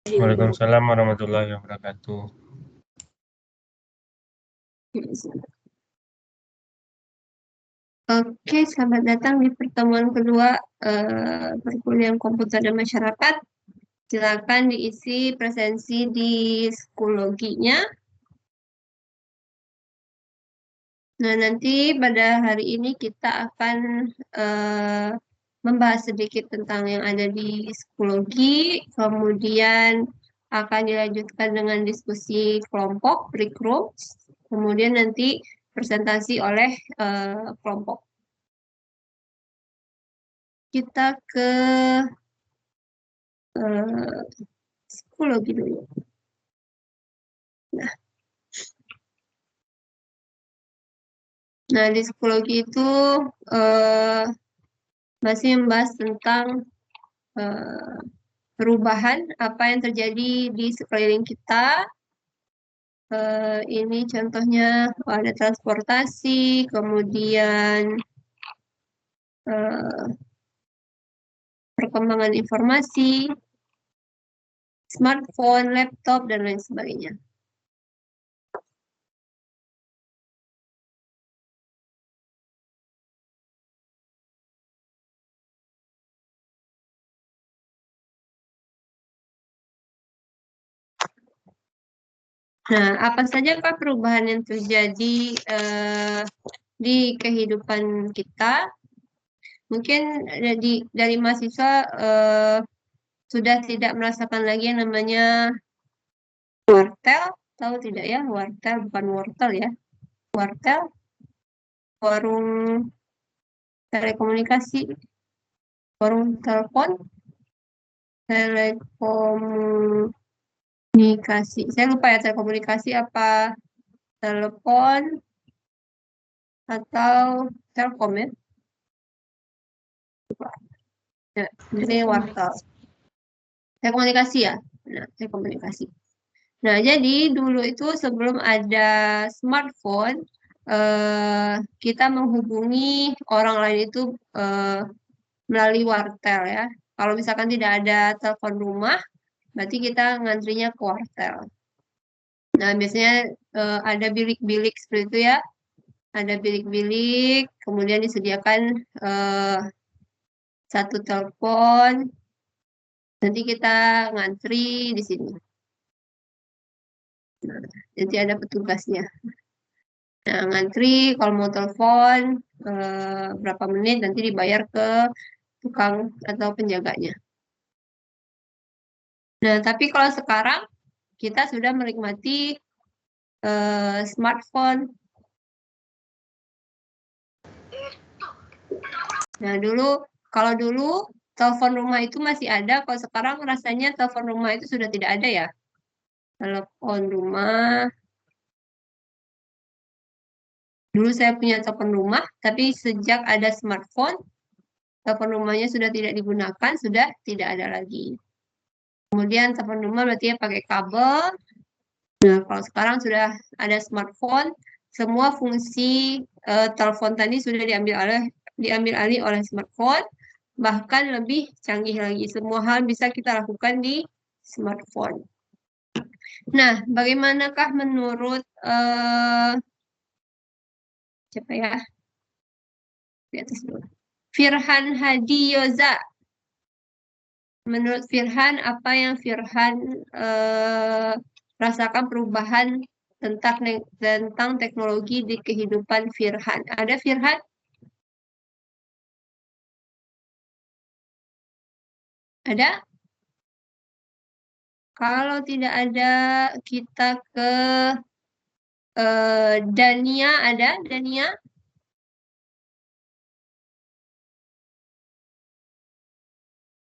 Waalaikumsalam warahmatullahi wabarakatuh. Oke, selamat datang di pertemuan kedua perkuliahan komputer dan masyarakat. Silakan diisi presensi di psikologinya. Nah, nanti pada hari ini kita akan membahas sedikit tentang yang ada di psikologi, kemudian akan dilanjutkan dengan diskusi kelompok, break groups, kemudian nanti presentasi oleh kelompok. Kita ke psikologi dulu. Nah, di psikologi itu masih membahas tentang perubahan apa yang terjadi di sekeliling kita. Ini contohnya ada transportasi, kemudian perkembangan informasi, smartphone, laptop, dan lain sebagainya. Nah, apa sajakah perubahan yang terjadi di kehidupan kita? Mungkin dari mahasiswa sudah tidak merasakan lagi yang namanya wartel, tahu tidak ya? Wartel bukan wortel ya. Wartel, warung telekomunikasi, warung telepon, telekomunikasi. Saya lupa ya telekomunikasi apa telepon atau telkom ya. Ya, jadi wartel. Telekomunikasi ya. Nah, telekomunikasi. Nah, jadi dulu itu sebelum ada smartphone, kita menghubungi orang lain itu melalui wartel ya. Kalau misalkan tidak ada telepon rumah, berarti kita ngantrinya ke wartel. Nah, biasanya ada bilik-bilik seperti itu ya. Ada bilik-bilik, kemudian disediakan satu telepon, nanti kita ngantri di sini. Nah, jadi ada petugasnya. Nah, ngantri kalau mau telepon berapa menit nanti dibayar ke tukang atau penjaganya. Nah, tapi kalau sekarang kita sudah menikmati smartphone. Nah, kalau dulu telepon rumah itu masih ada, kalau sekarang rasanya telepon rumah itu sudah tidak ada ya. Telepon rumah. Dulu saya punya telepon rumah, tapi sejak ada smartphone, telepon rumahnya sudah tidak digunakan, sudah tidak ada lagi. Kemudian telepon rumah berarti ya pakai kabel. Nah, kalau sekarang sudah ada smartphone, semua fungsi telepon tadi sudah diambil alih oleh smartphone, bahkan lebih canggih lagi. Semua hal bisa kita lakukan di smartphone. Nah, bagaimanakah menurut siapa ya? Di atas dulu. Firhan Hadiyoza. Menurut Firhan, apa yang Firhan rasakan perubahan tentang teknologi di kehidupan Firhan? Ada Firhan? Ada? Kalau tidak ada, kita ke Dania. Ada Dania?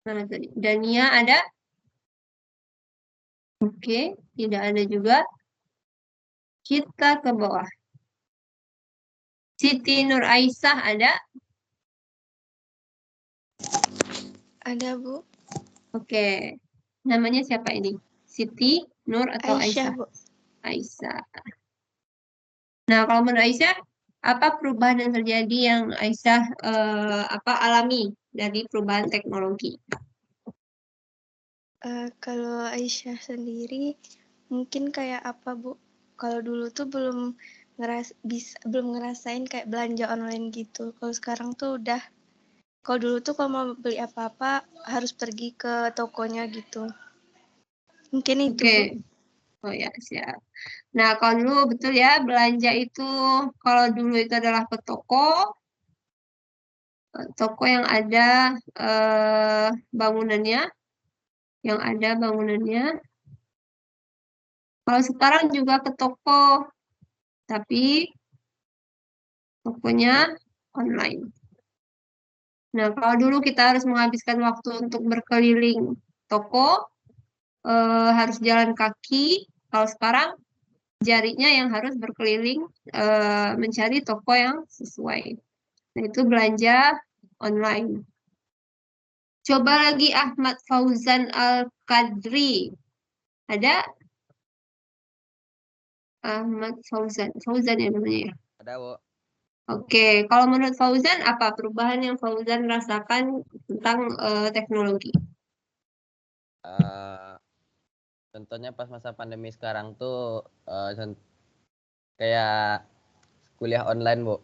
Mana tadi? Dania ada? Oke, tidak ada juga. Kita ke bawah. Siti Nur Aisyah ada? Ada, Bu. Oke. Namanya siapa ini? Siti Nur atau Aisyah? Bu. Aisyah. Nah, kalau menurut Aisyah, apa perubahan yang terjadi yang Aisyah alami dari perubahan teknologi? Kalau Aisyah sendiri mungkin kayak apa Bu? Kalau dulu tuh belum ngerasain kayak belanja online gitu. Kalau sekarang tuh udah. Kalau dulu tuh kalau mau beli apa-apa harus pergi ke tokonya gitu. Mungkin itu Oke. Bu. Oh ya, siap. Nah, kalau dulu betul ya, belanja itu kalau dulu itu adalah ke toko yang ada bangunannya, Kalau sekarang juga ke toko, tapi tokonya online. Nah, kalau dulu kita harus menghabiskan waktu untuk berkeliling toko, harus jalan kaki. Kalau sekarang jarinya yang harus berkeliling mencari toko yang sesuai. Nah, itu belanja online. Coba lagi Ahmad Fauzan Al-Qadri. Ada Ahmad Fauzan. Fauzan ya namanya ya. Ada, Bu. Oke, kalau menurut Fauzan apa perubahan yang Fauzan rasakan tentang teknologi? Contohnya pas masa pandemi sekarang tuh kayak kuliah online, Bu.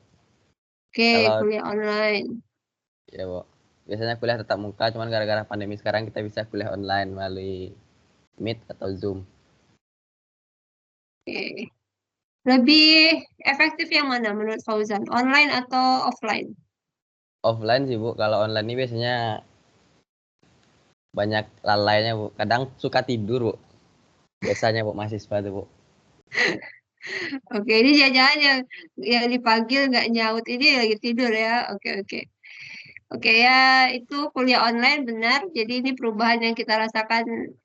Oke, Kalau kuliah online. ya, Bu. Biasanya kuliah tatap muka, cuman gara-gara pandemi sekarang kita bisa kuliah online melalui Meet atau Zoom. Oke. Lebih efektif yang mana menurut Fauzan? Online atau offline? Offline sih, Bu. Kalau online ini biasanya banyak lalainya, Bu. Kadang suka tidur, Bu. Biasanya, Bu, mahasiswa tuh, Bu. Oke, ini jangan-jangan yang dipanggil nggak nyaut ini lagi tidur ya. Oke, oke. Oke ya, itu kuliah online benar. Jadi ini perubahan yang kita rasakan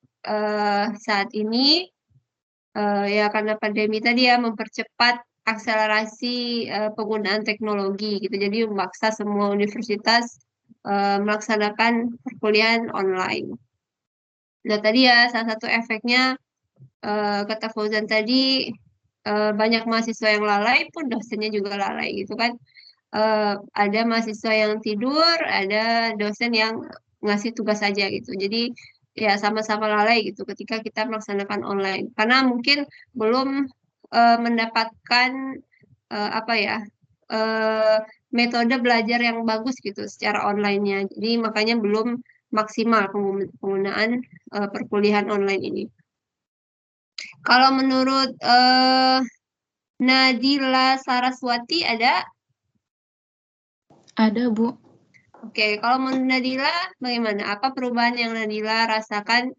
saat ini. Ya karena pandemi tadi ya mempercepat akselerasi penggunaan teknologi gitu. Jadi memaksa semua universitas melaksanakan perkuliahan online. Nah tadi ya salah satu efeknya kata Fauzan tadi banyak mahasiswa yang lalai pun dosennya juga lalai gitu kan. Ada mahasiswa yang tidur, ada dosen yang ngasih tugas saja gitu. Jadi ya sama-sama lalai gitu ketika kita melaksanakan online. Karena mungkin belum mendapatkan apa ya metode belajar yang bagus gitu secara online-nya. Jadi makanya belum maksimal penggunaan perkuliahan online ini. Kalau menurut Nadila Saraswati ada? Ada, Bu. Oke, kalau menurut Nadila bagaimana? Apa perubahan yang Nadila rasakan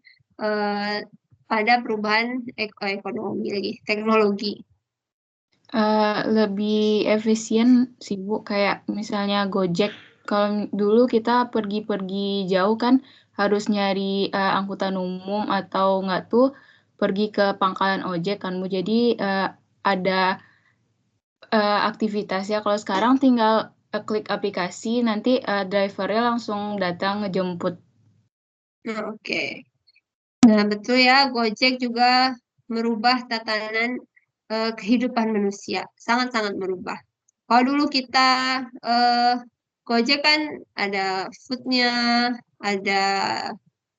pada perubahan ekonomi lagi, teknologi? Lebih efisien sih, Bu. Kayak misalnya Gojek. Kalau dulu kita pergi-pergi jauh kan harus nyari angkutan umum atau nggak tuh pergi ke pangkalan ojek kan, Bu. Jadi ada aktivitasnya. Kalau sekarang tinggal klik aplikasi, nanti drivernya langsung datang ngejemput. Nah, oke. Nah, betul ya, Gojek juga merubah tatanan kehidupan manusia. Sangat-sangat merubah. Kalau dulu kita Gojek kan ada foodnya, ada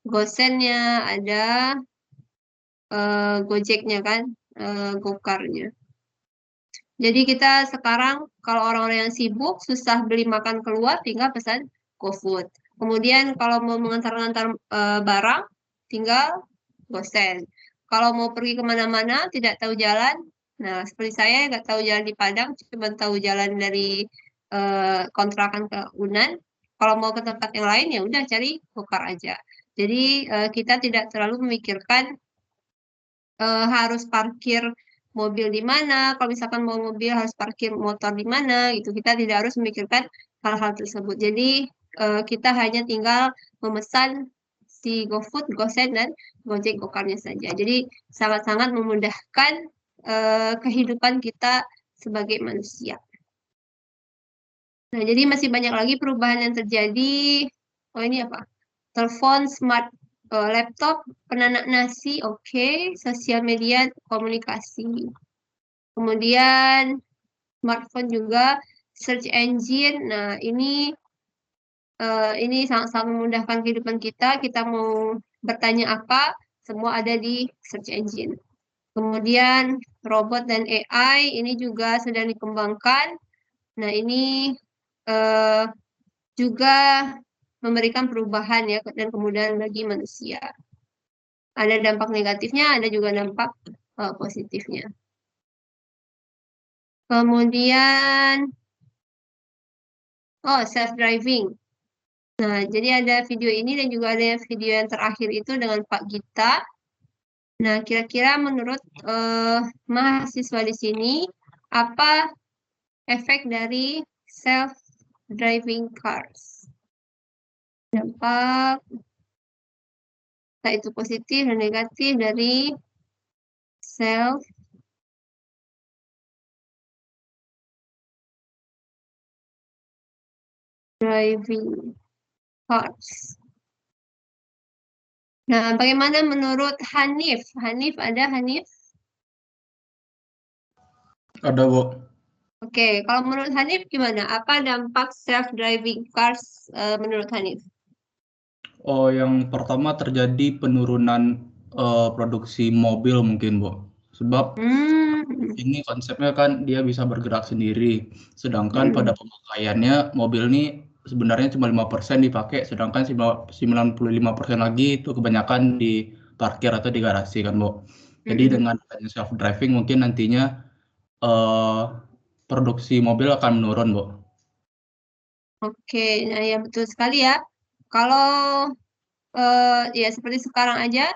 gosennya, ada Gojeknya kan, Gokarnya. Jadi kita sekarang kalau orang-orang yang sibuk, susah beli makan keluar, tinggal pesan GoFood. Kemudian kalau mau mengantar-antar barang, tinggal gosen. Kalau mau pergi kemana-mana, tidak tahu jalan. Nah, seperti saya nggak tahu jalan di Padang, cuma tahu jalan dari kontrakan ke Unan. Kalau mau ke tempat yang lain, ya udah cari Gokar aja. Jadi kita tidak terlalu memikirkan harus parkir mobil di mana, kalau misalkan mau mobil harus parkir motor di mana, gitu. Kita tidak harus memikirkan hal-hal tersebut. Jadi kita hanya tinggal memesan si GoFood, GoSend, dan Gojek Gokarnya saja. Jadi sangat-sangat memudahkan kehidupan kita sebagai manusia. Nah, jadi masih banyak lagi perubahan yang terjadi. Oh, ini apa? Telepon, smart laptop, penanak nasi, oke. Sosial media, komunikasi. Kemudian smartphone juga, search engine. Nah, ini ini sangat-sangat memudahkan kehidupan kita. Kita mau bertanya apa, semua ada di search engine. Kemudian robot dan AI ini juga sedang dikembangkan. Nah, ini juga memberikan perubahan ya dan kemudahan bagi manusia. Ada dampak negatifnya, ada juga dampak positifnya. Kemudian, self-driving. Nah, jadi ada video ini dan juga ada video yang terakhir itu dengan Pak Gita. Nah, kira-kira menurut mahasiswa di sini, apa efek dari self-driving cars? Dampak, entah itu positif dan negatif dari self-driving cars. Nah, bagaimana menurut Hanif? Hanif, ada Hanif? Ada, Bu. Oke, kalau menurut Hanif gimana? Apa dampak self-driving cars menurut Hanif? Oh, yang pertama terjadi penurunan produksi mobil mungkin, Bu. Sebab ini konsepnya kan dia bisa bergerak sendiri. Sedangkan pada pemakaiannya mobil ini sebenarnya cuma 5% dipakai, sedangkan 95% lagi itu kebanyakan di parkir atau di garasi kan, Bu. Jadi dengan adanya self-driving mungkin nantinya produksi mobil akan menurun, Bu. Oke, nah ya betul sekali ya. Kalau ya seperti sekarang aja,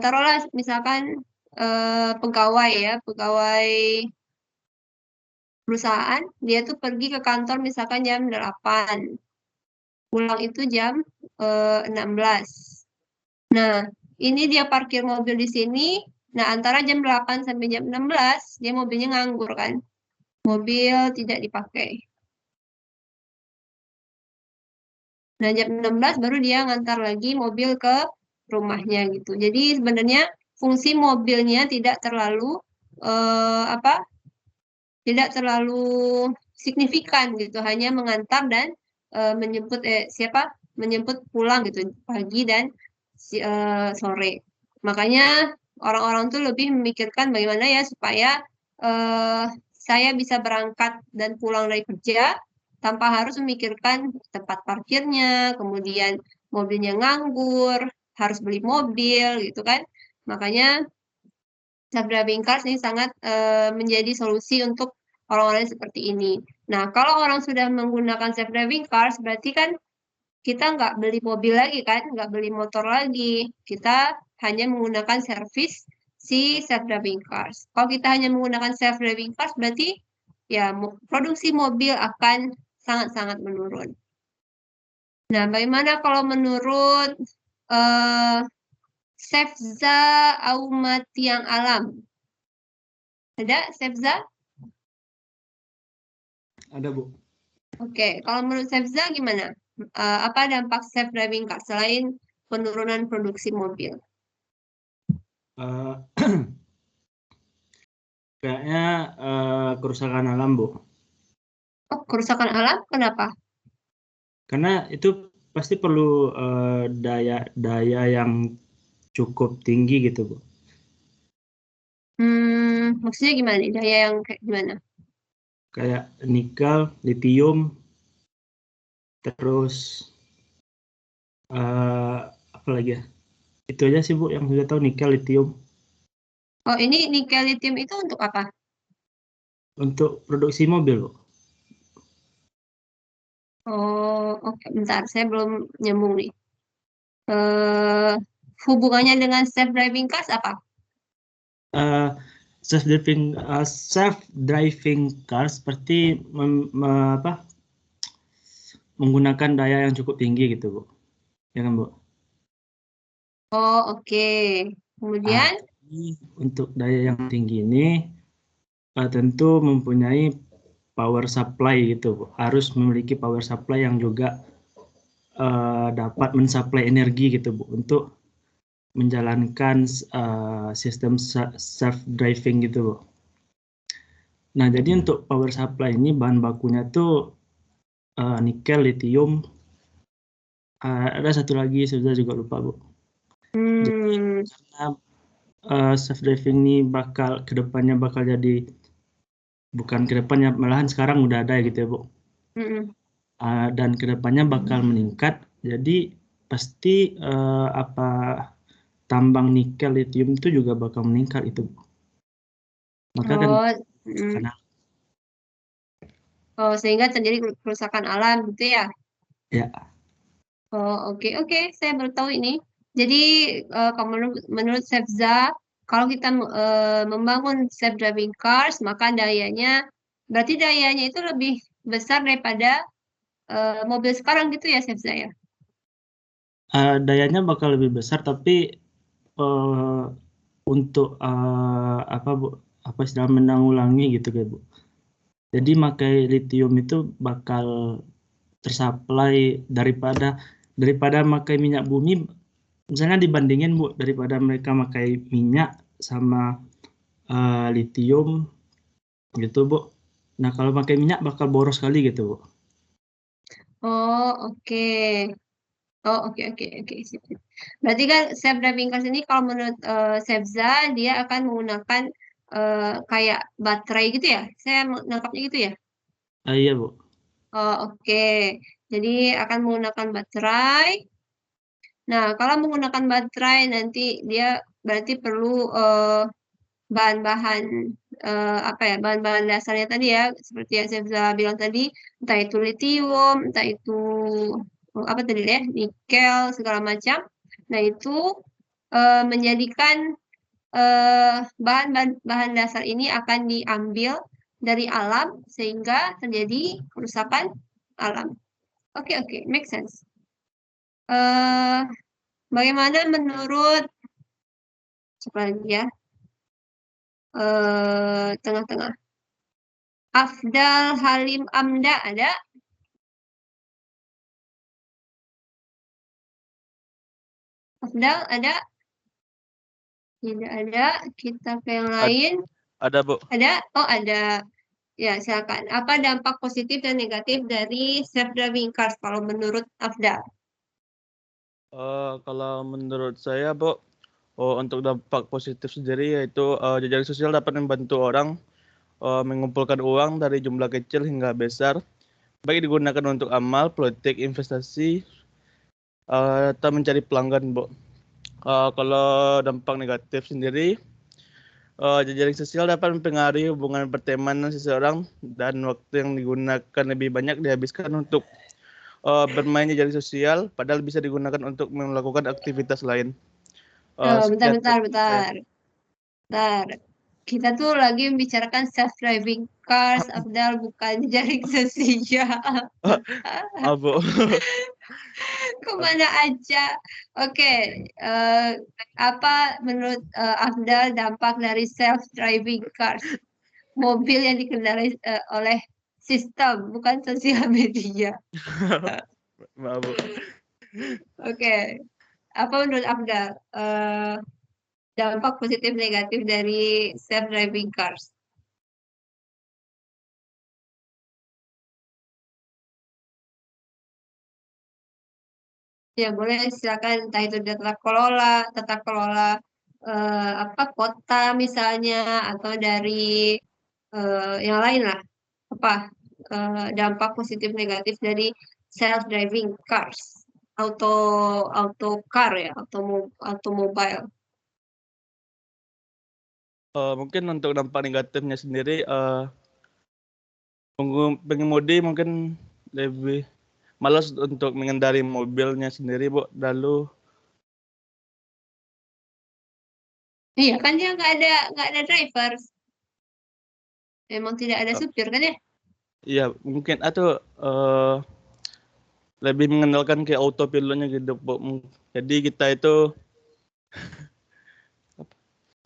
taruhlah misalkan pegawai ya, pegawai perusahaan, dia tuh pergi ke kantor misalkan jam 8, pulang itu jam 16. Nah, ini dia parkir mobil di sini, nah antara jam 8 sampai jam 16, dia mobilnya nganggur kan. Mobil tidak dipakai. Nah, jam 16 baru dia ngantar lagi mobil ke rumahnya gitu. Jadi sebenarnya fungsi mobilnya tidak terlalu tidak terlalu signifikan gitu, hanya mengantar dan menjemput pulang gitu pagi dan sore. Makanya orang-orang tuh lebih memikirkan bagaimana ya supaya saya bisa berangkat dan pulang dari kerja tanpa harus memikirkan tempat parkirnya, kemudian mobilnya nganggur, harus beli mobil gitu kan. Makanya self-driving cars ini sangat menjadi solusi untuk orang-orang seperti ini. Nah, kalau orang sudah menggunakan self-driving cars, berarti kan kita nggak beli mobil lagi kan, nggak beli motor lagi. Kita hanya menggunakan servis si self-driving cars. Kalau kita hanya menggunakan self-driving cars, berarti ya produksi mobil akan sangat-sangat menurun. Nah, bagaimana kalau menurut Sefza Aumatiang Alam? Ada Sefza? Ada, Bu. Oke, kalau menurut Sefza gimana? Apa dampak self-driving car selain penurunan produksi mobil? Kayaknya kerusakan alam, Bu. Oh, kerusakan alam? Kenapa? Karena itu pasti perlu daya yang cukup tinggi gitu, Bu. Maksudnya gimana nih? Daya yang kayak gimana? Kayak nikel, litium, terus apa lagi ya? Itu aja sih, Bu, yang sudah tahu, nikel, litium. Oh, ini nikel litium itu untuk apa? Untuk produksi mobil, Bu. Oh, oke. Bentar, saya belum nyambung nih. Hubungannya dengan self-driving cars apa? Self-driving cars seperti menggunakan daya yang cukup tinggi gitu, Bu. Ya kan, Bu? Oh, oke. Kemudian? Untuk daya yang tinggi ini tentu mempunyai power supply gitu, Bu. Harus memiliki power supply yang juga dapat mensuplai energi gitu, Bu, untuk menjalankan sistem self-driving gitu, Bu. Nah, jadi untuk power supply ini bahan bakunya tuh nikel, litium, ada satu lagi saya juga lupa Bu. Jadi karena self driving ini bakal kedepannya bakal jadi, bukan kedepannya, malahan sekarang udah ada gitu ya Bu. Dan kedepannya bakal meningkat, jadi pasti tambang nikel, litium itu juga bakal meningkat itu Bu. Maka kan karena sehingga terjadi kerusakan alam gitu ya? ya. Oh, oke, saya baru tahu ini. Jadi kalau menurut Sefza, kalau kita membangun self-driving cars, maka berarti dayanya itu lebih besar daripada mobil sekarang gitu ya, Sefza ya? Dayanya bakal lebih besar, tapi untuk istilah menanggulangi gitu kan Bu. Jadi pakai litium itu bakal tersuplai daripada pakai minyak bumi, misalnya dibandingin Bu, daripada mereka pakai minyak sama litium gitu Bu. Nah kalau pakai minyak bakal boros sekali gitu Bu. Oh, oke. Oh, oke. Sip. Berarti kan self-driving cars ini kalau menurut Sefza, dia akan menggunakan kayak baterai gitu ya? Saya menangkapnya gitu ya? Iya Bu. Oh, oke. Jadi akan menggunakan baterai. Nah, kalau menggunakan baterai nanti dia berarti perlu bahan-bahan bahan-bahan dasarnya tadi ya, seperti yang saya bilang tadi, entah itu litium, entah itu apa tadi ya, nikel segala macam. Nah, itu menjadikan bahan dasar ini akan diambil dari alam sehingga terjadi kerusakan alam. Oke, make sense. Bagaimana menurut siapa lagi ya? Tengah-tengah. Afdal Halim Amda ada? Afdal ada? Tidak ada. Kita ke yang lain. Ada Bu. Ada? Oh ada. Ya silakan. Apa dampak positif dan negatif dari self-driving cars kalau menurut Afdal? Kalau menurut saya Bu, untuk dampak positif sendiri yaitu jejaring sosial dapat membantu orang mengumpulkan uang dari jumlah kecil hingga besar, baik digunakan untuk amal, politik, investasi, atau mencari pelanggan, Bu. Kalau dampak negatif sendiri, jejaring sosial dapat mempengaruhi hubungan pertemanan seseorang dan waktu yang digunakan lebih banyak dihabiskan untuk bermain jejaring sosial, padahal bisa digunakan untuk melakukan aktivitas lain. Bentar. Kita tuh lagi membicarakan self-driving cars, Afdal, bukan jejaring sosial. Bu. Kemana aja? Oke, apa menurut Afdal dampak dari self-driving cars? Mobil yang dikendarai oleh sistem, bukan sosial media. Maaf Bu. Oke, apa menurut Afdal dampak positif negatif dari self-driving cars? Ya boleh silakan, entah itu tata kelola kota misalnya, atau dari yang lain lah. Apa dampak positif negatif dari self-driving cars, auto car ya, automobile. Mungkin untuk dampak negatifnya sendiri, pengemudi mungkin lebih malas untuk mengendari mobilnya sendiri, Bu. Lalu Iya kan dia nggak ada driver, memang tidak ada supir kan ya? iya mungkin atau lebih mengandalkan ke autopilotnya gitu, Bu. Jadi kita itu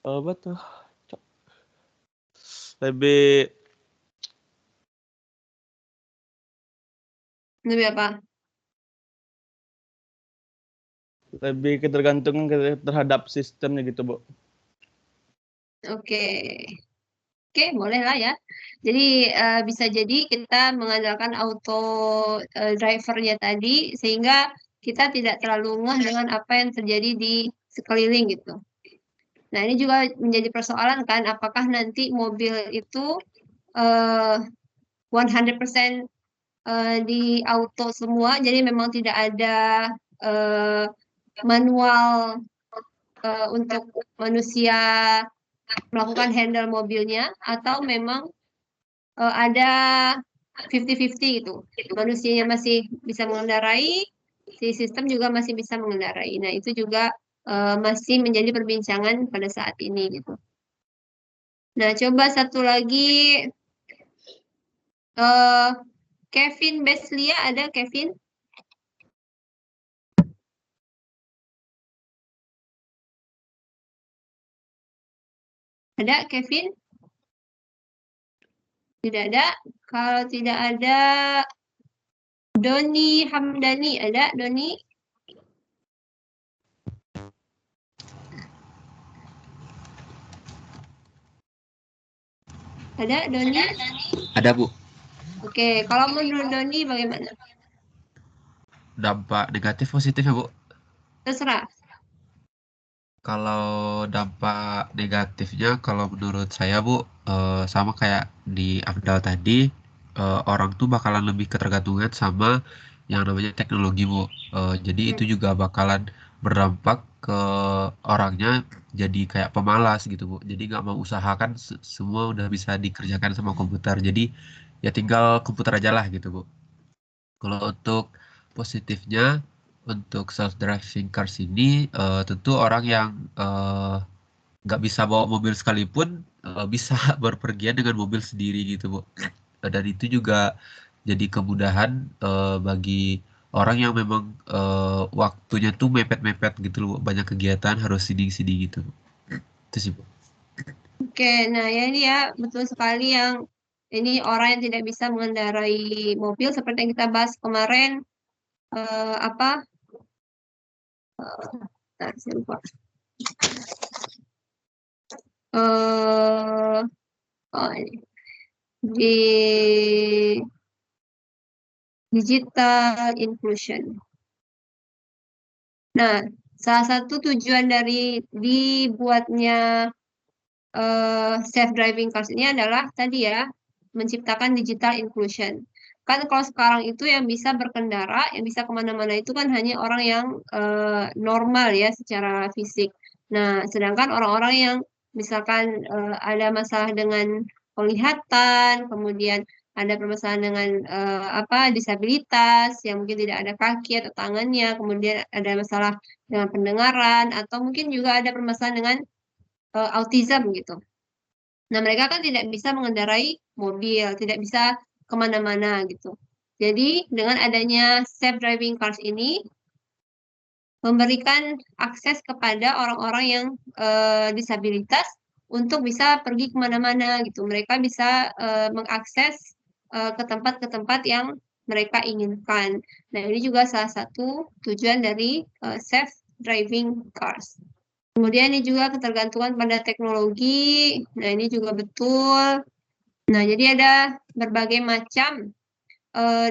apa tuh? Lebih apa? Lebih ketergantungan terhadap sistemnya gitu, Bu. Oke. Oke, boleh lah ya. Jadi bisa jadi kita mengandalkan auto drivernya tadi sehingga kita tidak terlalu ngeh dengan apa yang terjadi di sekeliling gitu. Nah, ini juga menjadi persoalan kan, apakah nanti mobil itu 100% di auto semua, jadi memang tidak ada manual untuk manusia melakukan handle mobilnya, atau memang ada 50-50 gitu. Manusianya masih bisa mengendarai, si sistem juga masih bisa mengendarai. Nah, itu juga masih menjadi perbincangan pada saat ini gitu. Nah, coba satu lagi, Kevin Beslia, ada Kevin? Ada Kevin? Tidak ada. Kalau tidak ada, Doni Hamdani, ada Doni? Ada Doni? Ada, Bu. Oke, kalau menurut Doni bagaimana? Dampak negatif positif ya, Bu? Terserah. Kalau dampak negatifnya, kalau menurut saya, Bu, sama kayak di Afdal tadi, orang tuh bakalan lebih ketergantungan sama yang namanya teknologi, Bu. Jadi itu juga bakalan berdampak ke orangnya jadi kayak pemalas gitu, Bu. Jadi nggak mau usahakan, semua udah bisa dikerjakan sama komputer. Jadi ya tinggal komputer aja lah gitu, Bu. Kalau untuk positifnya, untuk self-driving cars ini tentu orang yang nggak bisa bawa mobil sekalipun bisa berpergian dengan mobil sendiri gitu, Bu. Dan itu juga jadi kemudahan bagi orang yang memang waktunya tuh mepet-mepet gitu loh, Bu. Banyak kegiatan harus sidi-sidi gitu, Bu. Itu sih, Bu. Oke, nah ya ini ya betul sekali yang ini orang yang tidak bisa mengendarai mobil seperti yang kita bahas kemarin, apa? Bentar, saya lupa. Oh, ini. Di digital inclusion. Nah, salah satu tujuan dari dibuatnya self-driving cars ini adalah tadi ya, menciptakan digital inclusion. Kan kalau sekarang itu yang bisa berkendara, yang bisa kemana-mana itu kan hanya orang yang normal ya secara fisik. Nah, sedangkan orang-orang yang misalkan ada masalah dengan penglihatan, kemudian ada permasalahan dengan disabilitas yang mungkin tidak ada kaki atau tangannya, kemudian ada masalah dengan pendengaran, atau mungkin juga ada permasalahan dengan autism gitu. Nah, mereka kan tidak bisa mengendarai mobil, tidak bisa kemana-mana gitu. Jadi, dengan adanya self-driving cars ini, memberikan akses kepada orang-orang yang disabilitas untuk bisa pergi kemana-mana gitu. Mereka bisa mengakses ke tempat-tempat yang mereka inginkan. Nah, ini juga salah satu tujuan dari self-driving cars. Kemudian ini juga ketergantungan pada teknologi. Nah, ini juga betul. Nah, jadi ada berbagai macam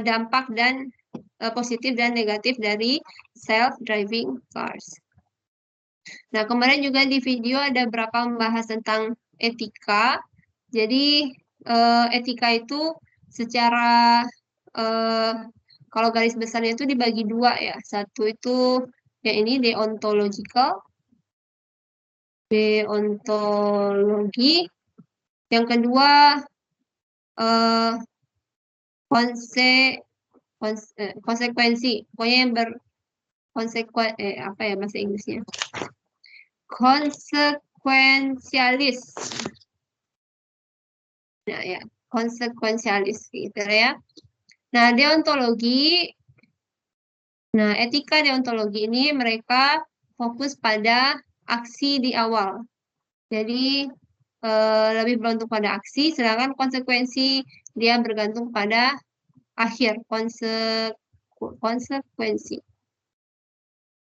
dampak dan positif dan negatif dari self-driving cars. Nah, kemarin juga di video ada beberapa membahas tentang etika. Jadi, etika itu secara kalau garis besarnya itu dibagi dua ya. Satu itu ya ini deontological, deontologi. Yang kedua konsekuensi, pokoknya yang apa ya bahasa Inggrisnya? Konsekuensialis. Nah ya, konsekuensialis gitu ya. Nah, deontologi, nah etika deontologi ini mereka fokus pada aksi di awal. Jadi lebih bergantung pada aksi, sedangkan konsekuensi dia bergantung pada akhir, konsekuensi,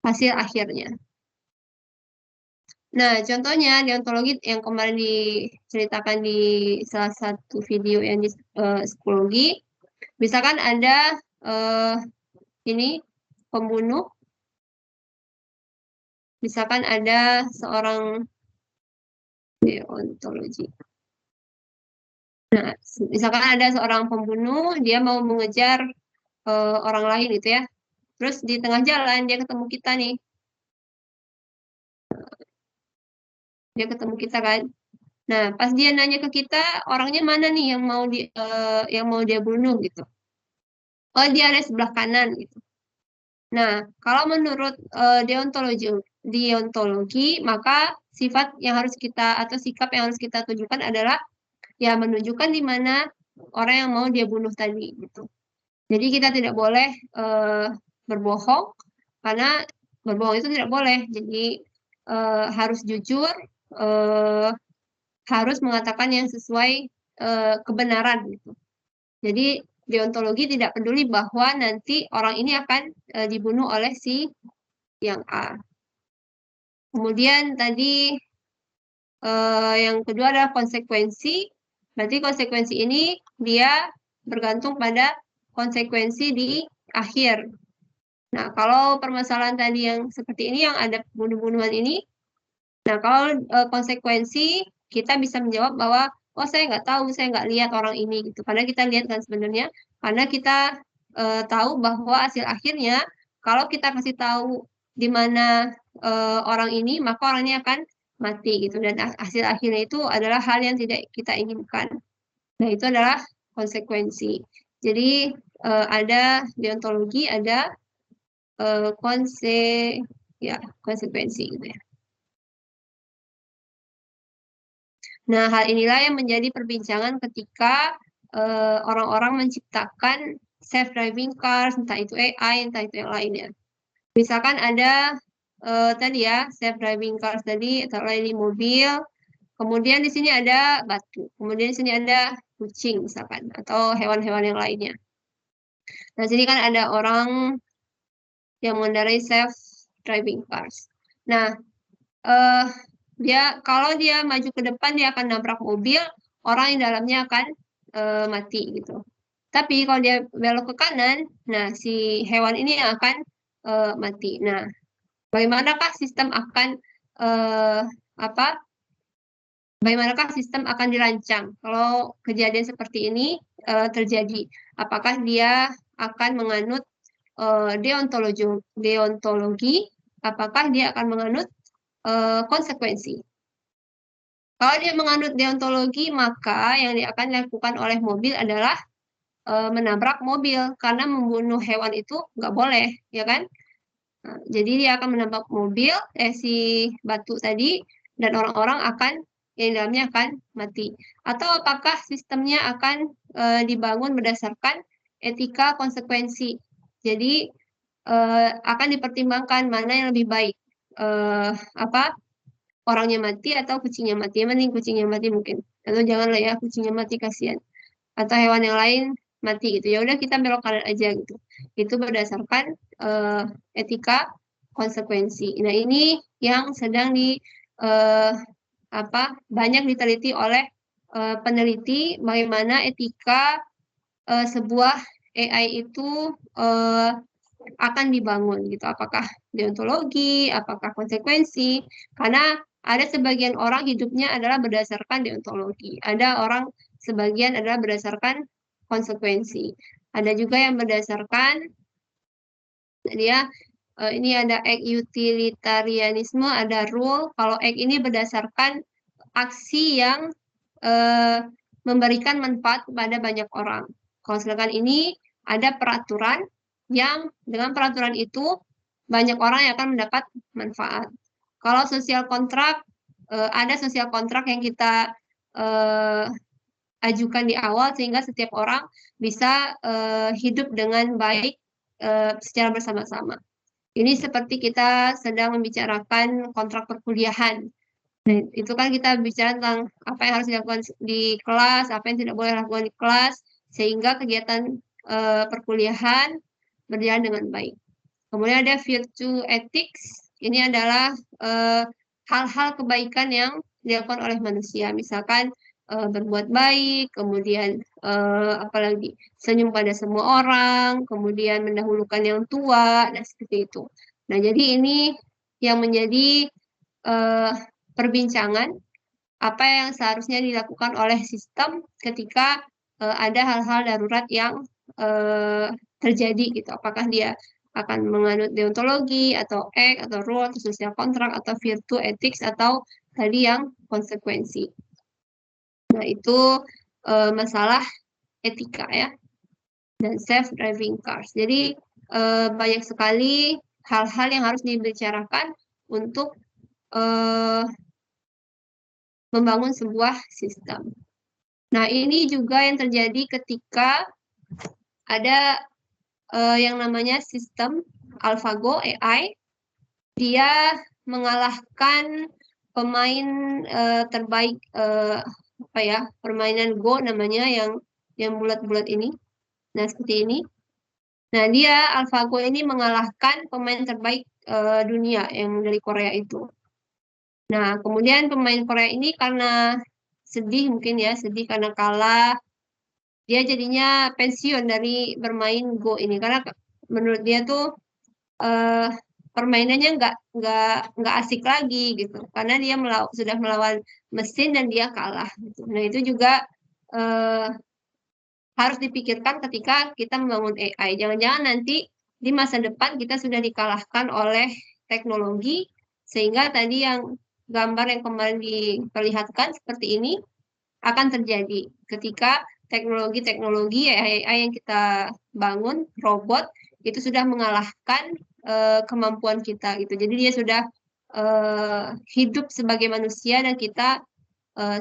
hasil akhirnya. Nah, contohnya deontologi yang kemarin diceritakan di salah satu video yang di psikologi, misalkan ada ini pembunuh, misalkan ada seorang deontologi. Nah, misalkan ada seorang pembunuh, dia mau mengejar orang lain gitu ya. Terus di tengah jalan dia ketemu kita nih. Dia ketemu kita kan. Nah, pas dia nanya ke kita, orangnya mana nih yang mau dia bunuh gitu. Oh, dia ada sebelah kanan gitu. Nah, kalau menurut deontologi, maka sifat yang harus kita atau sikap yang harus kita tunjukkan adalah ya menunjukkan di mana orang yang mau dia bunuh tadi gitu. Jadi kita tidak boleh berbohong karena berbohong itu tidak boleh. Jadi harus jujur, harus mengatakan yang sesuai kebenaran gitu. Jadi deontologi tidak peduli bahwa nanti orang ini akan dibunuh oleh si yang A. Kemudian tadi yang kedua adalah konsekuensi. Berarti konsekuensi ini dia bergantung pada konsekuensi di akhir. Nah, kalau permasalahan tadi yang seperti ini, yang ada bunuh-bunuhan ini, nah kalau konsekuensi kita bisa menjawab bahwa, oh saya nggak tahu, saya nggak lihat orang ini gitu. Karena kita lihat kan sebenarnya, karena kita tahu bahwa hasil akhirnya, kalau kita kasih tahu di mana orang ini, maka orangnya akan mati gitu. Dan hasil akhirnya itu adalah hal yang tidak kita inginkan. Nah, itu adalah konsekuensi. Jadi ada deontologi, ada konsekuensi gitu ya. Nah, hal inilah yang menjadi perbincangan ketika orang-orang menciptakan self-driving cars, entah itu AI, entah itu yang lainnya. Misalkan ada tadi ya, self-driving cars tadi, atau lain mobil, kemudian di sini ada batu, kemudian di sini ada kucing misalkan, atau hewan-hewan yang lainnya. Nah, sini kan ada orang yang mengendarai self-driving cars. Nah, kalau dia maju ke depan, dia akan nabrak mobil, orang yang dalamnya akan mati gitu. Tapi kalau dia belok ke kanan, nah si hewan ini yang akan mati. Nah, bagaimanakah sistem akan bagaimanakah sistem akan dirancang kalau kejadian seperti ini terjadi? Apakah dia akan menganut deontologi? Apakah dia akan menganut konsekuensi? Kalau dia menganut deontologi, maka yang dia akan dilakukan oleh mobil adalah menabrak mobil, karena membunuh hewan itu nggak boleh, ya kan? Nah, jadi dia akan menabrak mobil, si batu tadi, dan orang-orang yang dalamnya akan mati. Atau apakah sistemnya akan dibangun berdasarkan etika konsekuensi? Jadi akan dipertimbangkan mana yang lebih baik, orangnya mati atau kucingnya mati. Yang penting kucingnya mati mungkin. Atau janganlah ya, kucingnya mati kasihan. Atau hewan yang lain mati gitu. Ya udah kita belok kanan aja gitu. Itu berdasarkan etika konsekuensi. Nah, ini yang sedang banyak diteliti oleh peneliti bagaimana etika sebuah AI itu akan dibangun gitu. Apakah deontologi, apakah konsekuensi? Karena ada sebagian orang hidupnya adalah berdasarkan deontologi. Ada orang sebagian adalah berdasarkan konsekuensi. Ada juga yang berdasarkan ini ada act utilitarianisme, ada rule. Kalau act ini berdasarkan aksi yang memberikan manfaat kepada banyak orang. Kalau sedangkan ini ada peraturan yang dengan peraturan itu banyak orang yang akan mendapat manfaat. Kalau sosial kontrak, ada sosial kontrak yang kita ajukan di awal sehingga setiap orang bisa hidup dengan baik secara bersama-sama. Ini seperti kita sedang membicarakan kontrak perkuliahan. Nah, itu kan kita bicara tentang apa yang harus dilakukan di kelas, apa yang tidak boleh dilakukan di kelas, sehingga kegiatan perkuliahan berjalan dengan baik. Kemudian ada virtue ethics, ini adalah hal-hal kebaikan yang dilakukan oleh manusia. Misalkan berbuat baik, kemudian apalagi senyum pada semua orang, kemudian mendahulukan yang tua, dan seperti itu. Nah, jadi ini yang menjadi perbincangan apa yang seharusnya dilakukan oleh sistem ketika ada hal-hal darurat yang terjadi gitu. Apakah dia akan menganut deontologi atau act atau rule atau social contract atau virtue ethics atau tadi yang konsekuensi. Nah, itu masalah etika ya. Dan self-driving cars. Jadi banyak sekali hal-hal yang harus dibicarakan untuk membangun sebuah sistem. Nah, ini juga yang terjadi ketika ada yang namanya sistem AlphaGo AI. Dia mengalahkan pemain terbaik apa ya, permainan Go namanya yang bulat-bulat ini. Nah, seperti ini. Nah, dia AlphaGo ini mengalahkan pemain terbaik dunia yang dari Korea itu. Nah, kemudian pemain Korea ini karena sedih mungkin ya, sedih karena kalah, dia jadinya pensiun dari bermain Go ini karena menurut dia tuh permainannya nggak asik lagi gitu, karena dia sudah melawan mesin dan dia kalah. Gitu. Nah, itu juga harus dipikirkan ketika kita membangun AI. Jangan-jangan nanti di masa depan kita sudah dikalahkan oleh teknologi, sehingga tadi yang gambar yang kemarin diperlihatkan seperti ini akan terjadi ketika teknologi-teknologi AI yang kita bangun, robot, itu sudah mengalahkan kemampuan kita gitu. Jadi dia sudah hidup sebagai manusia dan kita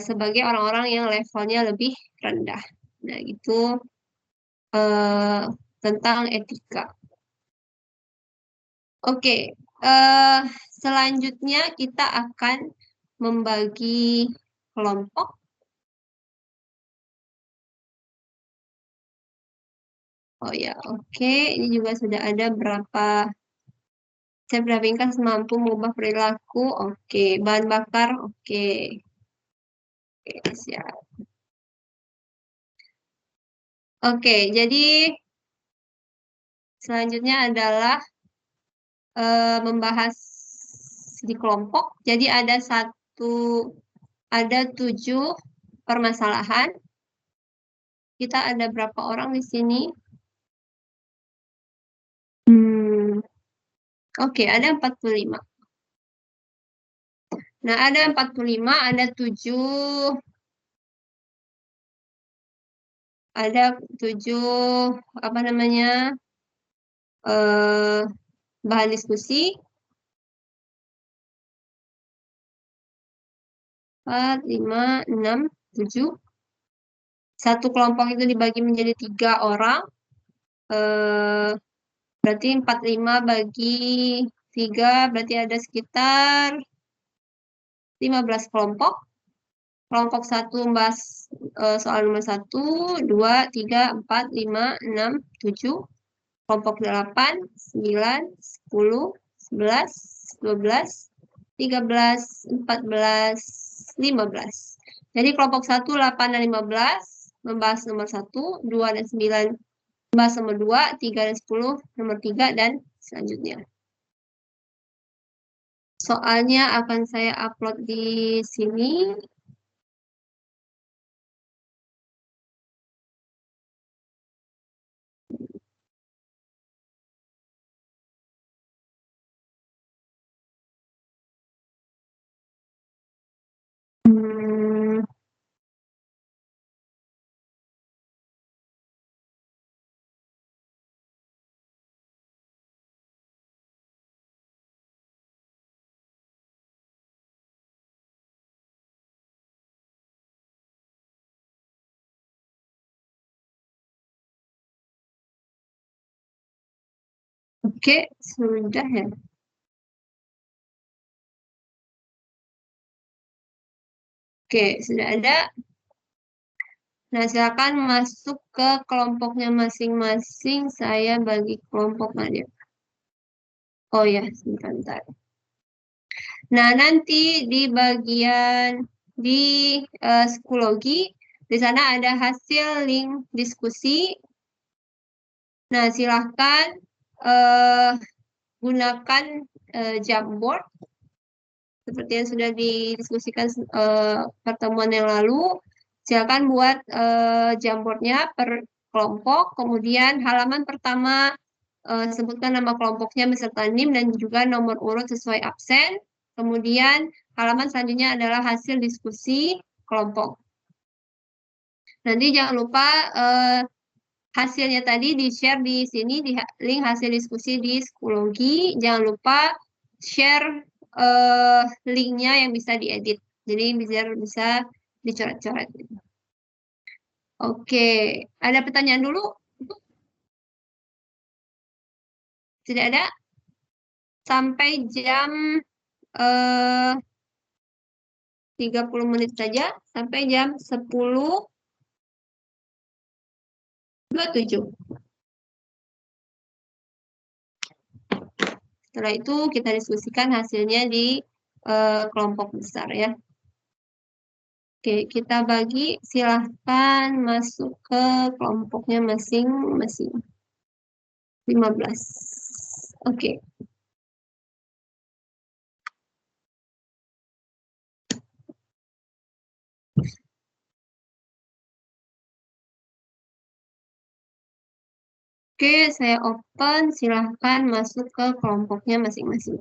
sebagai orang-orang yang levelnya lebih rendah. Nah, itu tentang etika. Oke, selanjutnya kita akan membagi kelompok. Oh ya, oke. Ini juga sudah ada berapa self-driving cars mampu mengubah perilaku. Oke, bahan bakar. Oke. Oke, siap. Oke, jadi selanjutnya adalah membahas di kelompok. Jadi ada 7 permasalahan. Kita ada berapa orang di sini? Oke, ada 45. Nah, ada 45, ada 7 apa namanya? Bahan diskusi. 4, 5, 6, 7. Satu kelompok itu dibagi menjadi 3 orang. Berarti 45 bagi 3, berarti ada sekitar 15 kelompok. Kelompok 1 membahas soal nomor 1, 2, 3, 4, 5, 6, 7. Kelompok 8, 9, 10, 11, 12, 13, 14, 15. Jadi kelompok 1, 8, dan 15 membahas nomor 1, 2, dan 9 membahas nomor 2, 3, dan 10 nomor 3, dan selanjutnya. Soalnya akan saya upload di sini. Oke, sudah ya. Oke, sudah ada. Nah, silakan masuk ke kelompoknya masing-masing. Saya bagi kelompok aja. Oh ya, sebentar. Nah, nanti di bagian di psikologi, di sana ada hasil link diskusi. Nah, silahkan gunakan Jamboard seperti yang sudah didiskusikan pertemuan yang lalu. Silakan buat Jamboardnya per kelompok, kemudian halaman pertama sebutkan nama kelompoknya beserta NIM dan juga nomor urut sesuai absen. Kemudian halaman selanjutnya adalah hasil diskusi kelompok. Nanti jangan lupa hasilnya tadi di-share di sini, di link hasil diskusi di psikologi. Jangan lupa share linknya yang bisa diedit. Jadi biar bisa dicoret-coret. Oke, ada pertanyaan dulu? Tidak ada? Sampai jam 30 menit saja, sampai jam 10.27. Setelah itu kita diskusikan hasilnya di kelompok besar ya. Oke, kita bagi, silahkan masuk ke kelompoknya masing-masing. 15. Oke. Oke, saya open, silahkan masuk ke kelompoknya masing-masing.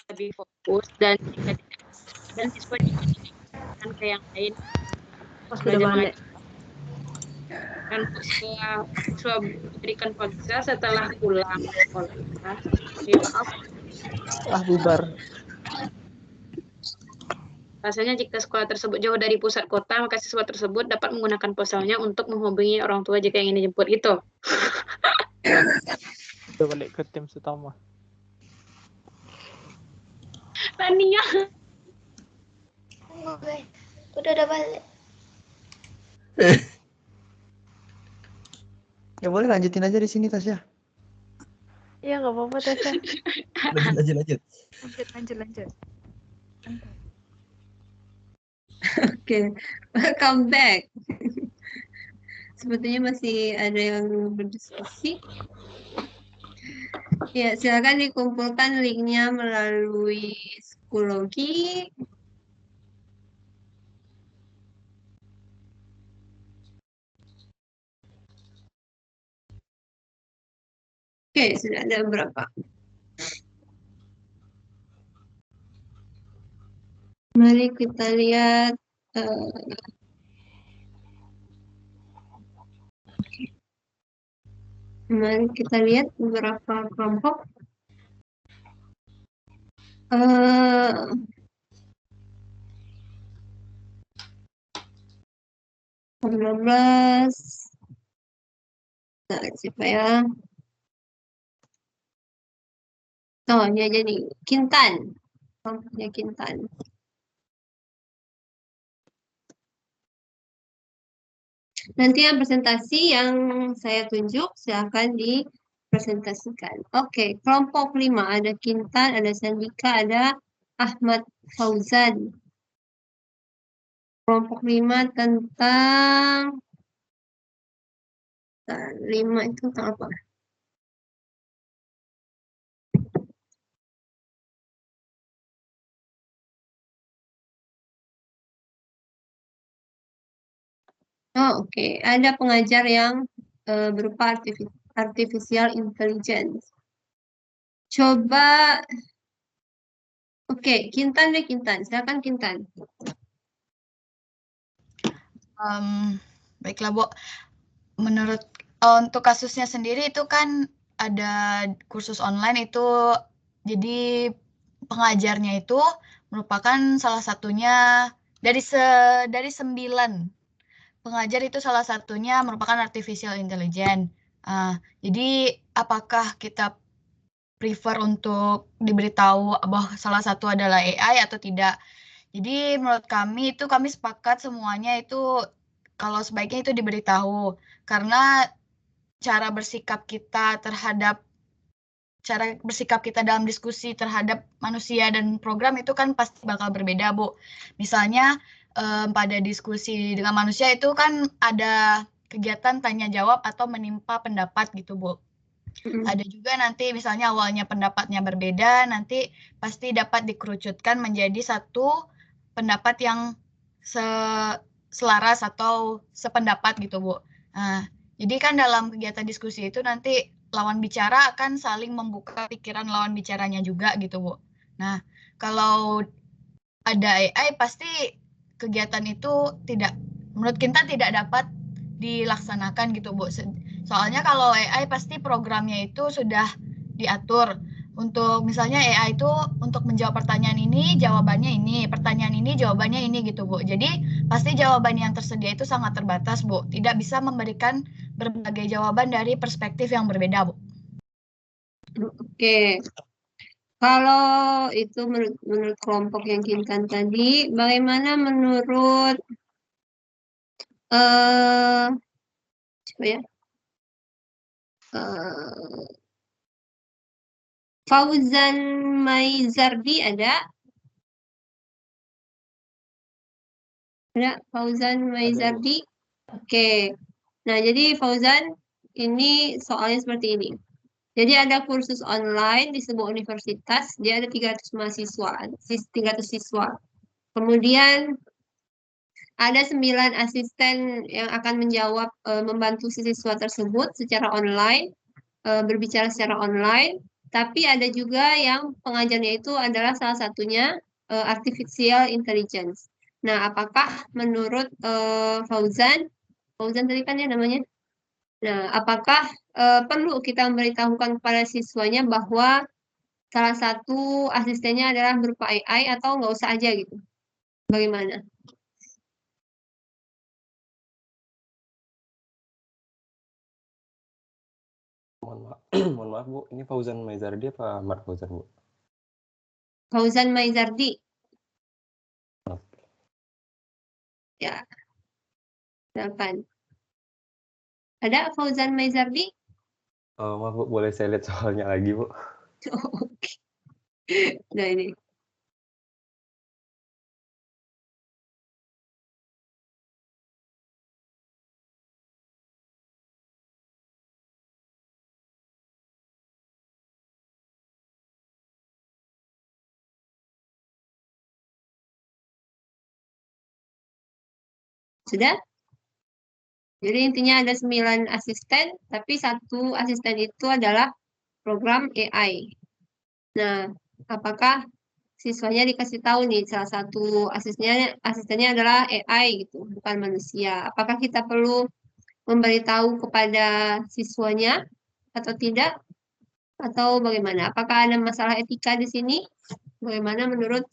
Lebih fokus dan siswa diberikan ke yang lain pas belajar mengajar. Dan siswa diberikan ponsel setelah pulang sekolah. Bubar. Rasanya jika sekolah tersebut jauh dari pusat kota, maka siswa tersebut dapat menggunakan ponselnya untuk menghubungi orang tua jika ingin dijemput gitu. Udah balik ke tim utama. Tania. Udah balik. Ya boleh lanjutin aja di sini Tasya. Iya nggak apa-apa Tasya. Lanjut. Lanjut. Oke, welcome back. Sepertinya masih ada yang berdiskusi. Ya, silakan dikumpulkan linknya melalui Schoology. Oke, sudah ada berapa? Mari kita lihat. Mari kita lihat beberapa kelompok. 19. Nah, siapa ya? Oh, ini aja nih. Kintan. Kelompoknya Kintan. Nanti yang presentasi yang saya tunjuk, silakan dipresentasikan. Oke, kelompok 5. Ada Kintan, ada Sandika, ada Ahmad Fauzan. Kelompok 5 tentang 5 itu tentang apa? Oh, oke. Ada pengajar yang berupa artificial intelligence. Coba, oke, Kintan deh, Kintan. Silakan Kintan. Baiklah, Bu. Menurut untuk kasusnya sendiri itu kan ada kursus online itu, jadi pengajarnya itu merupakan salah satunya dari 9 pengajar itu salah satunya merupakan artificial intelligence. Jadi apakah kita prefer untuk diberitahu bahwa salah satu adalah AI atau tidak? Jadi menurut kami itu kami sepakat semuanya itu kalau sebaiknya itu diberitahu karena cara bersikap kita dalam diskusi terhadap manusia dan program itu kan pasti bakal berbeda, Bu. Misalnya pada diskusi dengan manusia itu kan ada kegiatan tanya jawab atau menimpa pendapat gitu, Bu. Ada juga nanti misalnya awalnya pendapatnya berbeda, nanti pasti dapat dikerucutkan menjadi satu pendapat yang selaras atau sependapat gitu, Bu. Jadi kan dalam kegiatan diskusi itu nanti lawan bicara akan saling membuka pikiran lawan bicaranya juga gitu, Bu. Nah, kalau ada AI pasti kegiatan itu menurut kita tidak dapat dilaksanakan gitu, Bu. Soalnya kalau AI pasti programnya itu sudah diatur. Untuk misalnya AI itu untuk menjawab pertanyaan ini, jawabannya ini, pertanyaan ini, jawabannya ini gitu, Bu. Jadi pasti jawaban yang tersedia itu sangat terbatas, Bu. Tidak bisa memberikan berbagai jawaban dari perspektif yang berbeda, Bu. Oke. Kalau itu menurut kelompok yang Kintan tadi, bagaimana menurut coba ya? Fauzan Maizardi ada? Ada Fauzan Maizardi? Oke. Nah, jadi Fauzan ini soalnya seperti ini. Jadi ada kursus online di sebuah universitas, dia ada 300 mahasiswa, 300 siswa. Kemudian ada 9 asisten yang akan menjawab, membantu siswa tersebut secara online, berbicara secara online. Tapi ada juga yang pengajarnya itu adalah salah satunya artificial intelligence. Nah, apakah menurut Fauzan tadi kan ya namanya. Nah, apakah perlu kita memberitahukan kepada siswanya bahwa salah satu asistennya adalah berupa AI atau nggak usah aja gitu? Bagaimana? Mohon maaf Bu, ini Fauzan Maizardi apa Ahmad Fauzan Bu? Fauzan Maizardi. Ya, silakan. Ada Fauzan Maizardi? Maaf Bu, boleh saya lihat soalnya lagi Bu? Oke. Nah ini. Sudah? Jadi intinya ada 9 asisten, tapi satu asisten itu adalah program AI. Nah, apakah siswanya dikasih tahu nih salah satu asistennya adalah AI gitu, bukan manusia. Apakah kita perlu memberitahu kepada siswanya atau tidak? Atau bagaimana? Apakah ada masalah etika di sini? Bagaimana menurut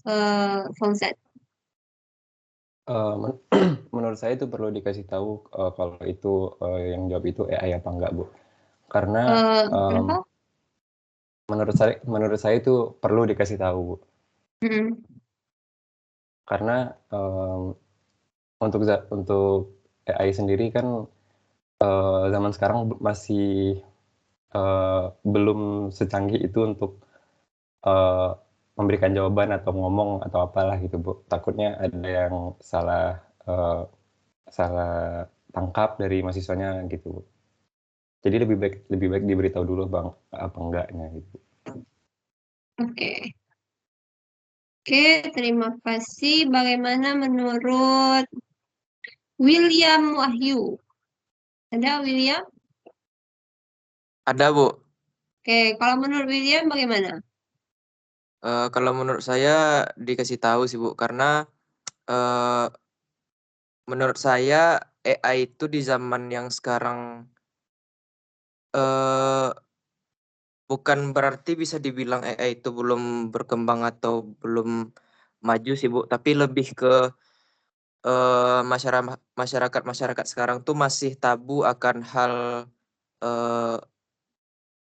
Fauzan? Menurut saya itu perlu dikasih tahu kalau itu yang jawab itu AI apa enggak Bu? Karena Kenapa? menurut saya itu perlu dikasih tahu Bu. Karena untuk AI sendiri kan zaman sekarang masih belum secanggih itu untuk memberikan jawaban atau ngomong atau apalah gitu Bu. Takutnya ada yang salah tangkap dari mahasiswanya gitu Bu. Jadi lebih baik diberitahu dulu Bang apa enggaknya gitu. Oke. Oke, terima kasih. Bagaimana menurut William Wahyu? Ada William? Ada, Bu. Oke, kalau menurut William bagaimana? Kalau menurut saya dikasih tahu sih, Bu, karena menurut saya AI itu di zaman yang sekarang bukan berarti bisa dibilang AI itu belum berkembang atau belum maju sih, Bu, tapi lebih ke masyarakat sekarang tuh masih tabu akan hal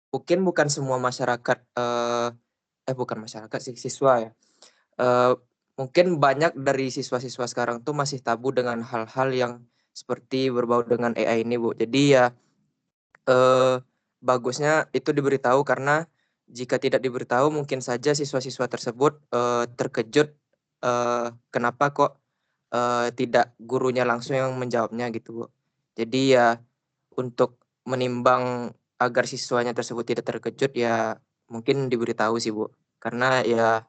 mungkin bukan semua masyarakat bukan masyarakat sih, siswa ya. Mungkin banyak dari siswa-siswa sekarang tuh masih tabu dengan hal-hal yang seperti berbau dengan AI ini, Bu. Jadi ya bagusnya itu diberitahu karena jika tidak diberitahu mungkin saja siswa-siswa tersebut terkejut kenapa kok tidak gurunya langsung yang menjawabnya gitu, Bu. Jadi ya untuk menimbang agar siswanya tersebut tidak terkejut ya mungkin diberitahu sih, Bu. Karena ya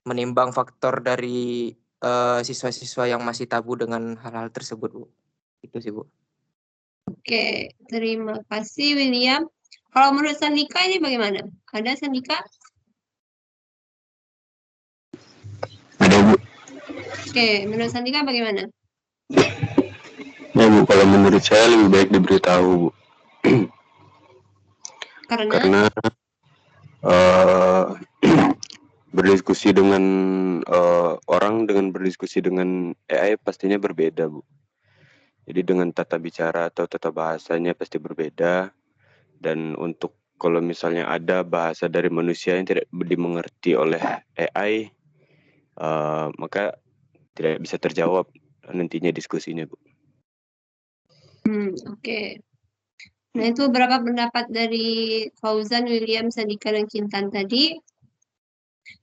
menimbang faktor dari siswa-siswa yang masih tabu dengan hal-hal tersebut, Bu. Itu sih, Bu. Oke, terima kasih William. Kalau menurut Sandika ini bagaimana? Ada Sandika? Ada Bu. Oke, menurut Sandika bagaimana? Ya Bu, kalau menurut saya lebih baik diberitahu Bu. Karena berdiskusi dengan orang dengan berdiskusi dengan AI pastinya berbeda Bu. Jadi dengan tata bicara atau tata bahasanya pasti berbeda. Dan untuk kalau misalnya ada bahasa dari manusia yang tidak dimengerti oleh AI, maka tidak bisa terjawab nantinya diskusinya, Bu. Oke. Nah, itu beberapa pendapat dari Fauzan, William, Sandika, dan Kintan tadi.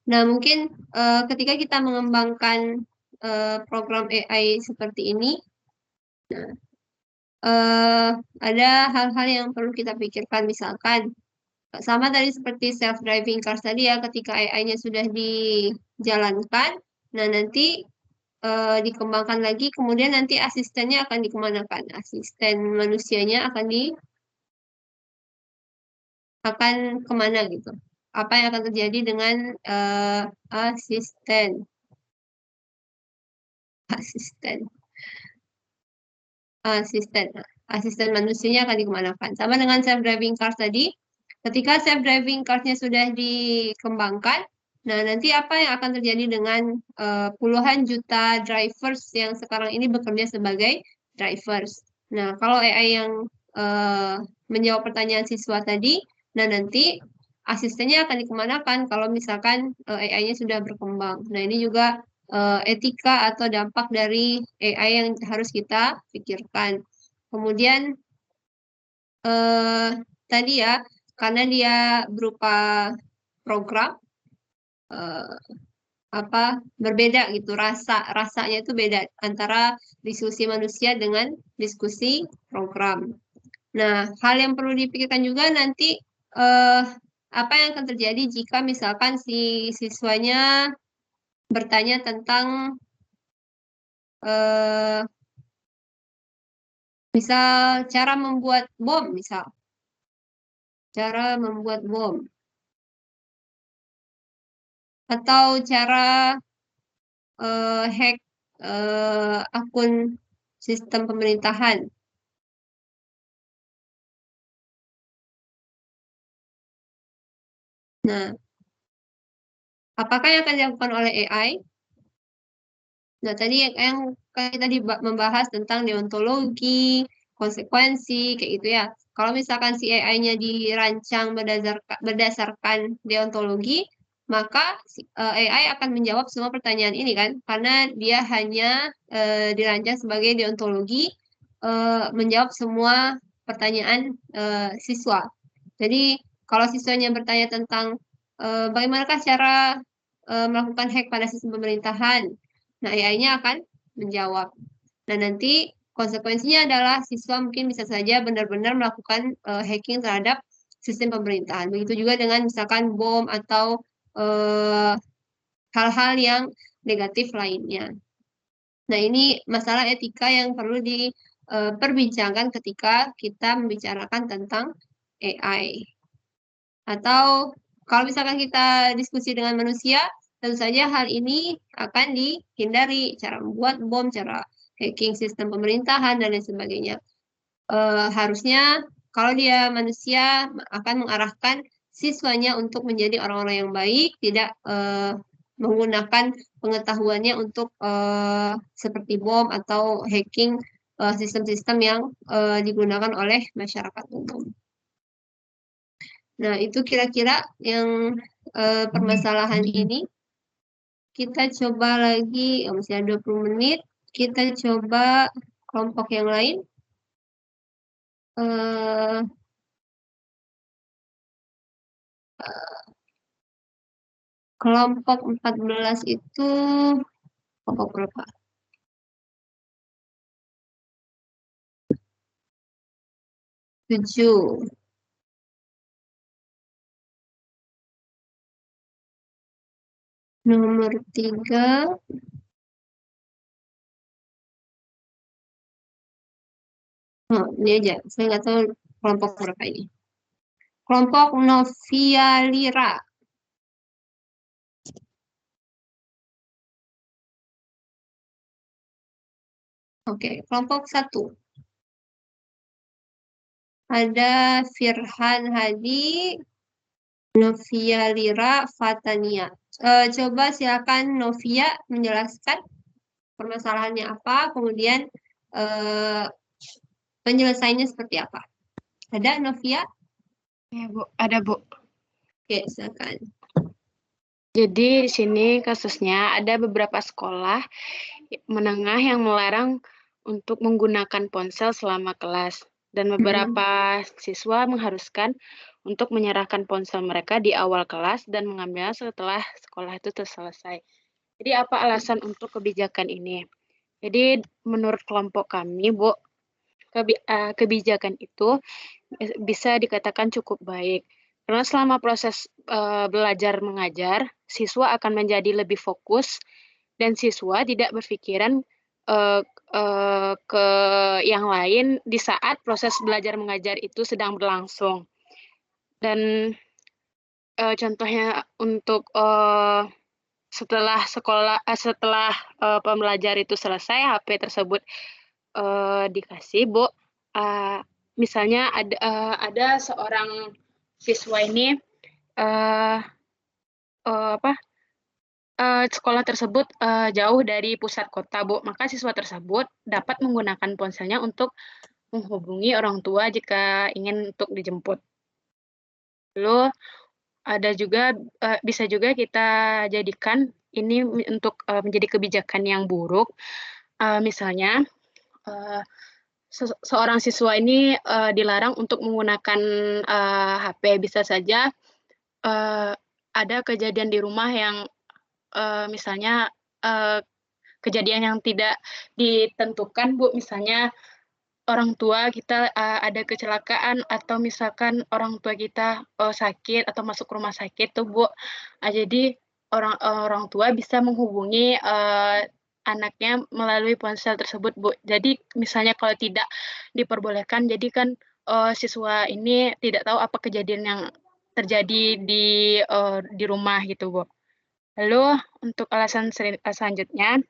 Nah, mungkin ketika kita mengembangkan program AI seperti ini, ada hal-hal yang perlu kita pikirkan, misalkan sama tadi seperti self-driving cars tadi ya, ketika AI-nya sudah dijalankan, nah nanti dikembangkan lagi, kemudian nanti asistennya akan dikemanakan? Asisten manusianya akan kemana gitu? Apa yang akan terjadi dengan asisten manusianya akan dikemanakan? Sama dengan self-driving cars tadi, ketika self-driving cars-nya sudah dikembangkan, nah nanti apa yang akan terjadi dengan puluhan juta drivers yang sekarang ini bekerja sebagai drivers? Nah, kalau AI yang menjawab pertanyaan siswa tadi, nah nanti asistennya akan dikemanakan kalau misalkan AI-nya sudah berkembang. Nah, ini juga etika atau dampak dari AI yang harus kita pikirkan. Kemudian tadi ya, karena dia berupa program, berbeda gitu, rasanya itu beda antara diskusi manusia dengan diskusi program. Nah, hal yang perlu dipikirkan juga nanti apa yang akan terjadi jika misalkan si siswanya bertanya tentang misal cara membuat bom, atau cara hack akun sistem pemerintahan. Nah, apakah yang akan dilakukan oleh AI? Nah, tadi yang kita membahas tentang deontologi, konsekuensi, kayak gitu ya. Kalau misalkan si AI-nya dirancang berdasarkan deontologi, maka AI akan menjawab semua pertanyaan ini kan, karena dia hanya dirancang sebagai deontologi, menjawab semua pertanyaan siswa. Jadi kalau siswanya bertanya tentang bagaimanakah cara melakukan hack pada sistem pemerintahan, nah AI-nya akan menjawab. Nah nanti konsekuensinya adalah siswa mungkin bisa saja benar-benar melakukan hacking terhadap sistem pemerintahan. Begitu juga dengan misalkan bom atau hal-hal yang negatif lainnya. Nah ini masalah etika yang perlu diperbincangkan ketika kita membicarakan tentang AI. Atau kalau misalkan kita diskusi dengan manusia, tentu saja hal ini akan dihindari, cara membuat bom, cara hacking sistem pemerintahan, dan lain sebagainya. Harusnya kalau dia manusia akan mengarahkan siswanya untuk menjadi orang-orang yang baik, tidak menggunakan pengetahuannya untuk seperti bom atau hacking sistem-sistem yang digunakan oleh masyarakat umum. Nah, itu kira-kira yang permasalahan ini. Kita coba lagi, masih ada 20 menit. Kita coba kelompok yang lain. Kelompok 14 itu kelompok berapa? Tujuh. Nomor 3. Oh, ini aja. Saya nggak tahu kelompok berapa ini. Kelompok Novia Lira. Oke, kelompok 1. Ada Firhan Hadi, Novia Lira, Fatania. Coba silakan Novia menjelaskan permasalahannya apa, kemudian penyelesaiannya seperti apa. Ada Novia? Ya, Bu. Ada, Bu. Oke, silakan. Jadi di sini kasusnya ada beberapa sekolah menengah yang melarang untuk menggunakan ponsel selama kelas. Dan beberapa siswa mengharuskan untuk menyerahkan ponsel mereka di awal kelas dan mengambilnya setelah sekolah itu selesai. Jadi apa alasan untuk kebijakan ini? Jadi menurut kelompok kami, Bu, kebijakan itu bisa dikatakan cukup baik. Karena selama proses belajar mengajar, siswa akan menjadi lebih fokus dan siswa tidak berpikiran ke yang lain di saat proses belajar mengajar itu sedang berlangsung. Dan contohnya untuk setelah pembelajar itu selesai, HP tersebut dikasih, Bu. Misalnya ada seorang siswa ini sekolah tersebut jauh dari pusat kota, Bu. Maka siswa tersebut dapat menggunakan ponselnya untuk menghubungi orang tua jika ingin untuk dijemput. Lalu ada juga bisa juga kita jadikan ini untuk menjadi kebijakan yang buruk. Misalnya seorang siswa ini dilarang untuk menggunakan HP. Bisa saja ada kejadian di rumah yang misalnya kejadian yang tidak ditentukan, Bu. Misalnya orang tua kita ada kecelakaan atau misalkan orang tua kita sakit atau masuk rumah sakit tuh, Bu. Jadi orang tua bisa menghubungi anaknya melalui ponsel tersebut, Bu. Jadi misalnya kalau tidak diperbolehkan, jadi kan siswa ini tidak tahu apa kejadian yang terjadi di rumah gitu, Bu. Lalu untuk alasan selanjutnya,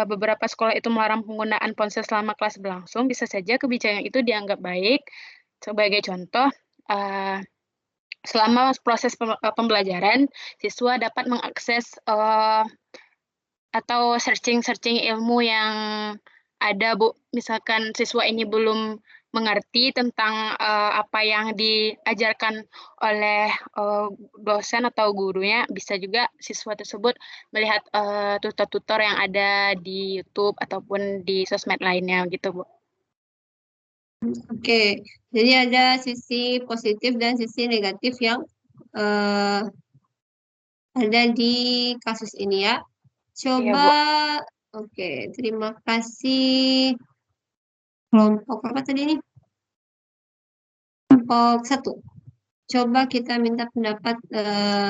beberapa sekolah itu melarang penggunaan ponsel selama kelas berlangsung. Bisa saja kebijakan itu dianggap baik. Sebagai contoh, selama proses pembelajaran, siswa dapat mengakses atau searching ilmu yang ada, Bu. Misalkan siswa ini belum mengerti tentang apa yang diajarkan oleh dosen atau gurunya, bisa juga siswa tersebut melihat tutor-tutor yang ada di YouTube ataupun di sosmed lainnya gitu, Bu. Oke, jadi ada sisi positif dan sisi negatif yang ada di kasus ini ya. Coba, oke, terima kasih. Kelompok apa tadi ini? Kelompok 1. Coba kita minta pendapat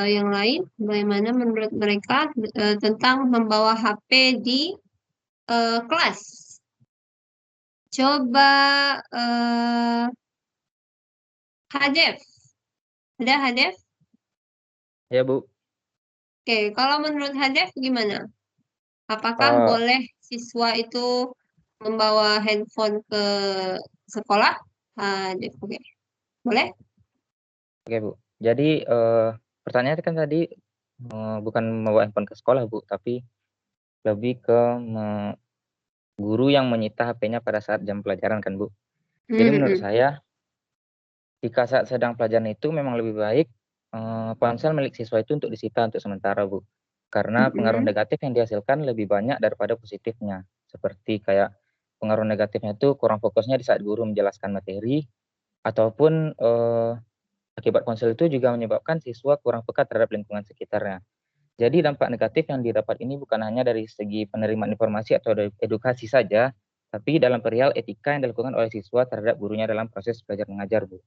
yang lain, bagaimana menurut mereka tentang membawa HP di kelas. Coba Hadef. Ada Hadef? Ya, Bu. Oke, kalau menurut Hadef gimana? Apakah boleh siswa itu membawa handphone ke sekolah? Hadef, oke. Boleh? Oke, Bu. Jadi pertanyaannya kan tadi bukan membawa handphone ke sekolah, Bu, tapi lebih ke guru yang menyita HP-nya pada saat jam pelajaran kan, Bu. Jadi menurut saya, jika saat sedang pelajaran itu memang lebih baik ponsel milik siswa itu untuk disita untuk sementara, Bu. Karena pengaruh negatif yang dihasilkan lebih banyak daripada positifnya. Seperti kayak pengaruh negatifnya itu kurang fokusnya di saat guru menjelaskan materi, ataupun akibat ponsel itu juga menyebabkan siswa kurang peka terhadap lingkungan sekitarnya. Jadi dampak negatif yang didapat ini bukan hanya dari segi penerimaan informasi atau dari edukasi saja, tapi dalam perihal etika yang dilakukan oleh siswa terhadap gurunya dalam proses belajar mengajar, Bu.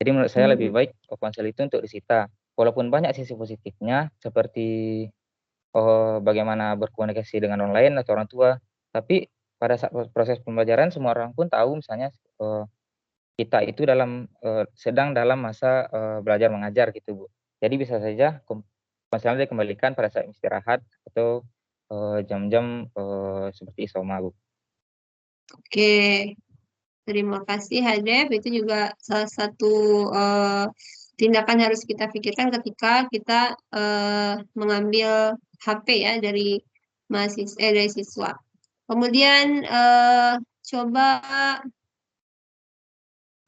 Jadi menurut saya lebih baik ponsel itu untuk disita. Walaupun banyak sisi positifnya, seperti bagaimana berkomunikasi dengan orang lain atau orang tua, tapi pada saat proses pembelajaran semua orang pun tahu misalnya kita itu sedang dalam masa belajar mengajar gitu, Bu. Jadi bisa saja ponselnya dikembalikan pada saat istirahat atau jam-jam seperti isoma, Bu. Oke, terima kasih Hadef. Itu juga salah satu tindakan harus kita pikirkan ketika kita mengambil HP ya dari dari siswa. Kemudian coba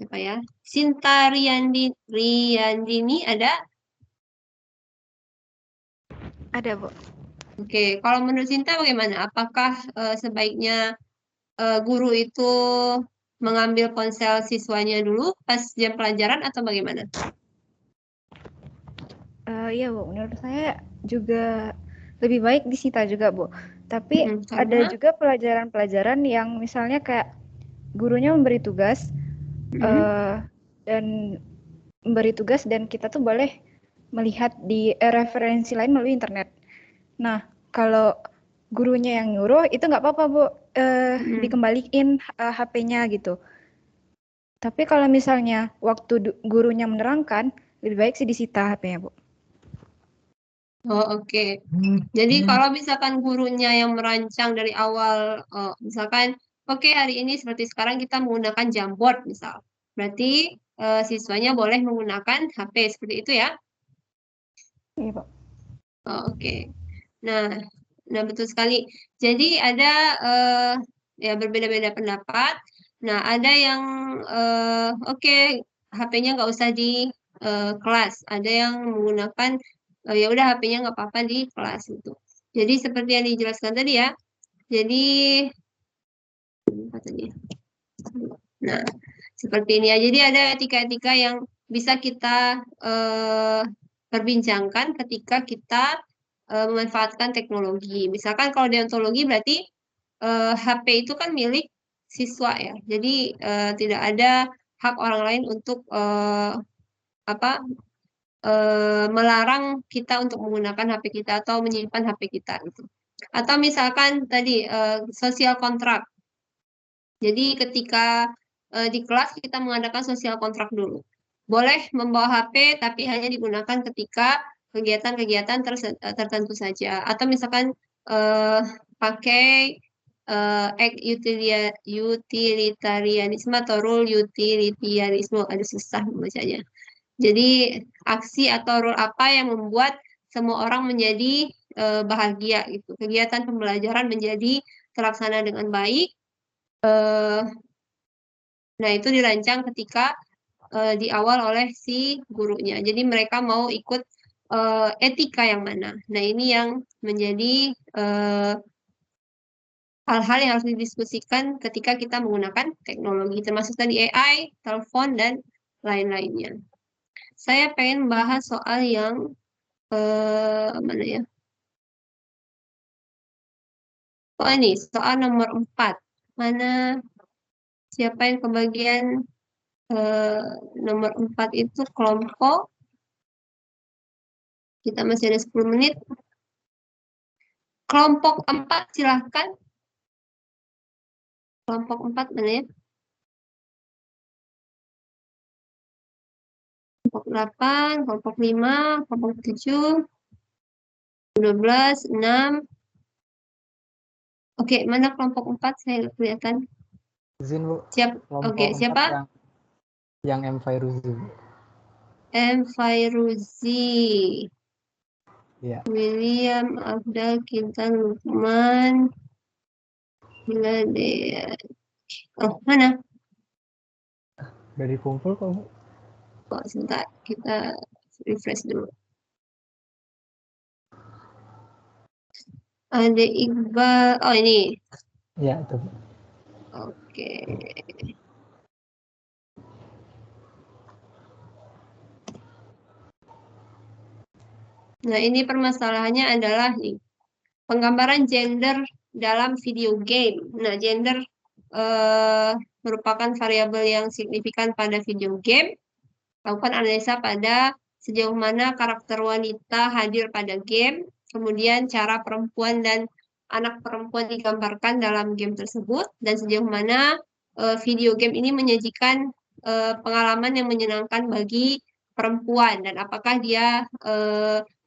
apa ya? Sinta Riyandini ada? Ada, Bu. Oke, kalau menurut Sinta bagaimana? Apakah sebaiknya guru itu mengambil ponsel siswanya dulu pas jam pelajaran atau bagaimana? Iya, Bu. Menurut saya juga lebih baik disita juga, Bu. Tapi ada juga pelajaran-pelajaran yang misalnya kayak gurunya memberi tugas dan kita tuh boleh melihat di referensi lain melalui internet. Nah, kalau gurunya yang nyuruh itu nggak apa-apa Bu, dikembaliin HP-nya gitu. Tapi kalau misalnya waktu gurunya menerangkan, lebih baik sih disita HP-nya, Bu. Oh, oke. Jadi kalau misalkan gurunya yang merancang dari awal, misalkan, oke hari ini seperti sekarang kita menggunakan Jamboard misal. Berarti siswanya boleh menggunakan HP seperti itu ya? Iya, Pak. Oh, oke. Nah, betul sekali. Jadi ada ya berbeda-beda pendapat. Nah, ada yang oke, HP-nya nggak usah di kelas. Ada yang menggunakan ya udah HP-nya nggak apa-apa di kelas itu. Jadi seperti yang dijelaskan tadi ya. Jadi apa tadi? Nah, seperti ini ya. Jadi ada etika-etika yang bisa kita perbincangkan ketika kita memanfaatkan teknologi. Misalkan kalau deontologi berarti HP itu kan milik siswa ya. Jadi tidak ada hak orang lain untuk melarang kita untuk menggunakan HP kita atau menyimpan HP kita gitu. Atau misalkan tadi sosial kontrak. Jadi ketika di kelas kita mengadakan sosial kontrak dulu. Boleh membawa HP tapi hanya digunakan ketika kegiatan-kegiatan tertentu saja. Atau misalkan pakai utilitarianisme atau rule utilitarianisme. Aduh susah membacanya. Jadi aksi atau rule apa yang membuat semua orang menjadi bahagia gitu. Kegiatan pembelajaran menjadi terlaksana dengan baik. Nah, itu dirancang ketika di awal oleh si gurunya. Jadi mereka mau ikut etika yang mana. Nah, ini yang menjadi hal-hal yang harus didiskusikan ketika kita menggunakan teknologi, termasuk tadi AI, telepon, dan lain-lainnya. Saya pengen bahas soal yang mana ya? Oh ini, soal nomor 4. Mana siapa yang kebagian nomor 4 itu kelompok. Kita masih ada 10 menit. Kelompok 4 silahkan. Kelompok 4 mana ya? Kelompok 8, kelompok 5, kelompok 7, 12, 6. Oke, mana kelompok 4? Saya kelihatan. Izin Bu. Siap. Oke, siapa? Yang M. Fairuzi. M. Fairuzi. Ya. William, Abdal, Kintan, Lukman. Hiladea. Oh, mana? Udah dikumpul kok, Bu. Oh, sebentar. Kita refresh dulu. Ada Iqbal. Oh, ini. Ya, itu. Oke. Nah, ini permasalahannya adalah nih, penggambaran gender dalam video game. Nah, gender merupakan variabel yang signifikan pada video game. Lakukan analisa pada sejauh mana karakter wanita hadir pada game, kemudian cara perempuan dan anak perempuan digambarkan dalam game tersebut, dan sejauh mana video game ini menyajikan pengalaman yang menyenangkan bagi perempuan, dan apakah dia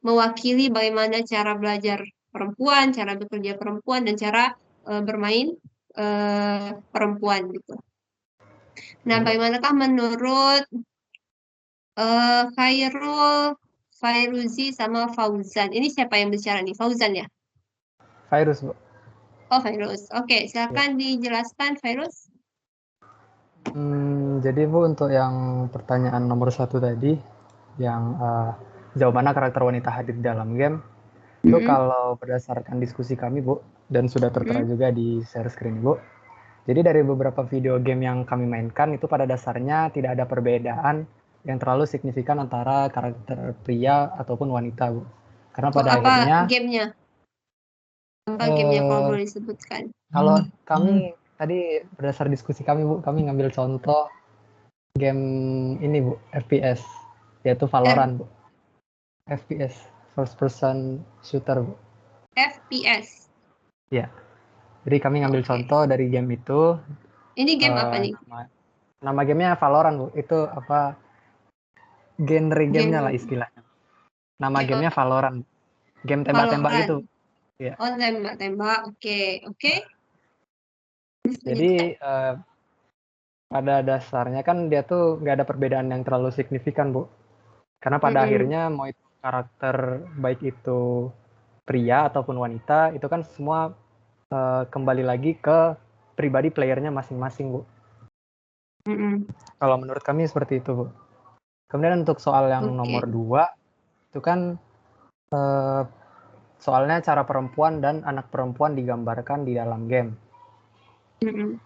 mewakili bagaimana cara belajar perempuan, cara bekerja perempuan, dan cara bermain perempuan gitu. Nah, bagaimanakah menurut Khairul, Fairuzi, sama Fauzan? Ini siapa yang bicara nih? Fauzan ya? Fairuz, Bu. Oh, Fairuz. Oke, silakan dijelaskan, Fairuz. Jadi Bu, untuk yang pertanyaan nomor 1 tadi, yang sejauh mana karakter wanita hadir di dalam game, itu kalau berdasarkan diskusi kami, Bu, dan sudah tertera juga di share screen, Bu. Jadi dari beberapa video game yang kami mainkan, itu pada dasarnya tidak ada perbedaan yang terlalu signifikan antara karakter pria ataupun wanita, Bu. Karena pada akhirnya... Gamenya? Apa gamenya kalau boleh disebutkan? Kalau kami tadi berdasar diskusi kami, Bu, kami ngambil contoh game ini, Bu, FPS, yaitu Valorant, Bu. FPS, first person shooter, Bu. FPS. Ya. Jadi kami ngambil contoh dari game itu. Ini game apa nih? Nama gamenya Valorant, Bu. Itu apa? Genre gamenya lah istilahnya. Nama gamenya Valorant. Game tembak-tembak gitu. Ya. Oh, tembak-tembak. Oke. Jadi pada dasarnya kan dia tuh nggak ada perbedaan yang terlalu signifikan, Bu. Karena pada akhirnya mau itu karakter baik itu pria ataupun wanita, itu kan semua kembali lagi ke pribadi playernya masing-masing, Bu. Kalau menurut kami seperti itu, Bu. Kemudian untuk soal yang nomor 2, itu kan soalnya cara perempuan dan anak perempuan digambarkan di dalam game.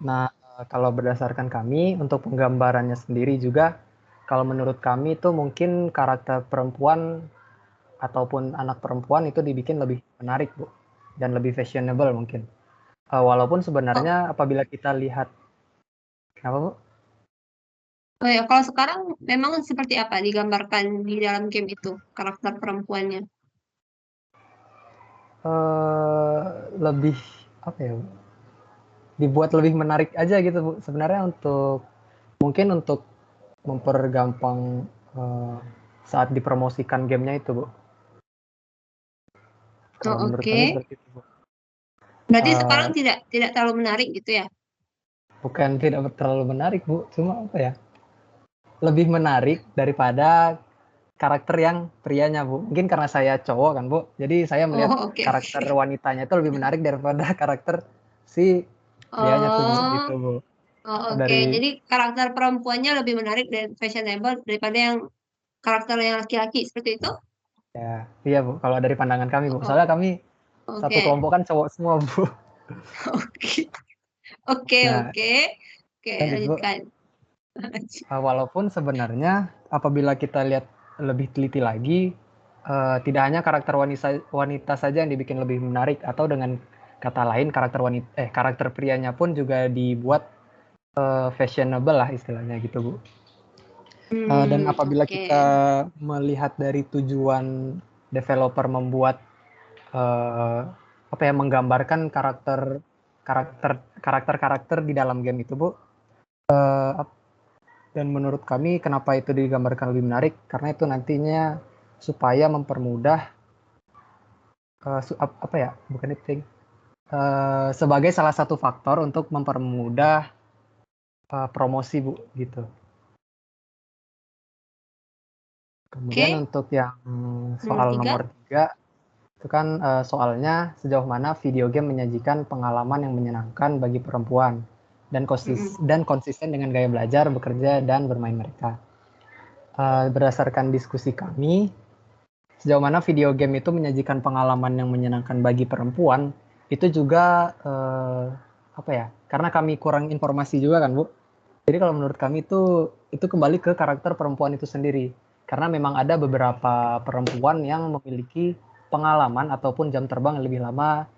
Nah, kalau berdasarkan kami, untuk penggambarannya sendiri juga, kalau menurut kami itu mungkin karakter perempuan ataupun anak perempuan itu dibikin lebih menarik, Bu. Dan lebih fashionable mungkin. Walaupun sebenarnya apabila kita lihat, kenapa, Bu? Oh ya, kalau sekarang memang seperti apa digambarkan di dalam game itu karakter perempuannya? Lebih apa ya, Bu? Dibuat lebih menarik aja gitu, Bu. Sebenarnya mungkin untuk mempergampang saat dipromosikan gamenya itu, Bu. Kalau menurut kami seperti itu, Bu. Berarti sekarang tidak terlalu menarik gitu ya? Bukan tidak terlalu menarik, Bu. Cuma apa ya? Lebih menarik daripada karakter yang prianya, Bu. Mungkin karena saya cowok kan, Bu. Jadi saya melihat karakter wanitanya itu lebih menarik daripada karakter si prianya tuh, Bu. Gitu, Bu. Jadi karakter perempuannya lebih menarik dan fashionable daripada yang karakter yang laki-laki, seperti itu? Ya, iya, Bu. Kalau dari pandangan kami, Bu. Soalnya kami satu kelompok kan cowok semua, Bu. Oke, lanjutkan. Walaupun sebenarnya apabila kita lihat lebih teliti lagi, tidak hanya karakter wanita saja yang dibikin lebih menarik, atau dengan kata lain karakter prianya pun juga dibuat fashionable lah istilahnya gitu, Bu. Dan apabila kita melihat dari tujuan developer membuat menggambarkan karakter di dalam game itu, Bu. Dan menurut kami kenapa itu digambarkan lebih menarik, karena itu nantinya supaya mempermudah sebagai salah satu faktor untuk mempermudah promosi, Bu, gitu. Kemudian untuk yang soal nomor 3 itu kan soalnya sejauh mana video game menyajikan pengalaman yang menyenangkan bagi perempuan dan konsisten dengan gaya belajar, bekerja, dan bermain mereka. Berdasarkan diskusi kami, sejauh mana video game itu menyajikan pengalaman yang menyenangkan bagi perempuan, itu juga karena kami kurang informasi juga kan, Bu. Jadi kalau menurut kami itu kembali ke karakter perempuan itu sendiri. Karena memang ada beberapa perempuan yang memiliki pengalaman ataupun jam terbang yang lebih lama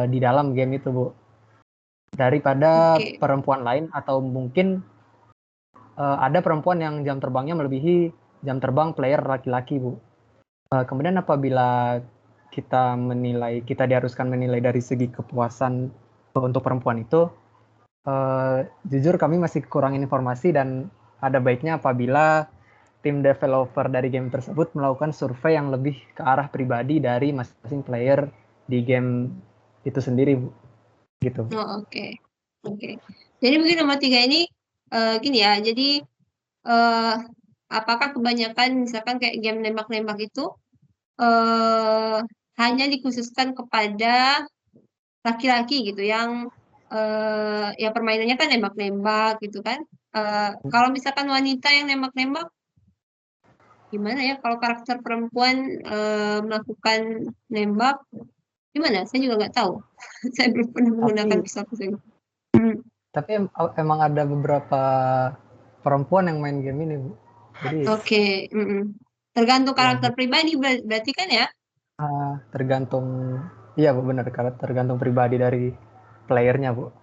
di dalam game itu, Bu. Daripada perempuan lain, atau mungkin ada perempuan yang jam terbangnya melebihi jam terbang player laki-laki, Bu. Kemudian apabila kita diharuskan menilai dari segi kepuasan untuk perempuan itu, jujur kami masih kurang informasi, dan ada baiknya apabila tim developer dari game tersebut melakukan survei yang lebih ke arah pribadi dari masing-masing player di game itu sendiri, Bu. Gitu. Oke. Jadi mungkin nomor 3 ini gini ya, jadi apakah kebanyakan misalkan kayak game nembak-nembak itu hanya dikhususkan kepada laki-laki gitu yang ya permainannya kan nembak-nembak gitu kan. Kalau misalkan wanita yang nembak-nembak, gimana ya kalau karakter perempuan melakukan nembak, gimana? Saya juga nggak tahu. Saya belum pernah menggunakan pisau-pisau. Tapi emang ada beberapa perempuan yang main game ini, Bu. Jadi, tergantung karakter pribadi berarti kan ya? Tergantung, iya, Bu, benar, tergantung pribadi dari playernya, Bu.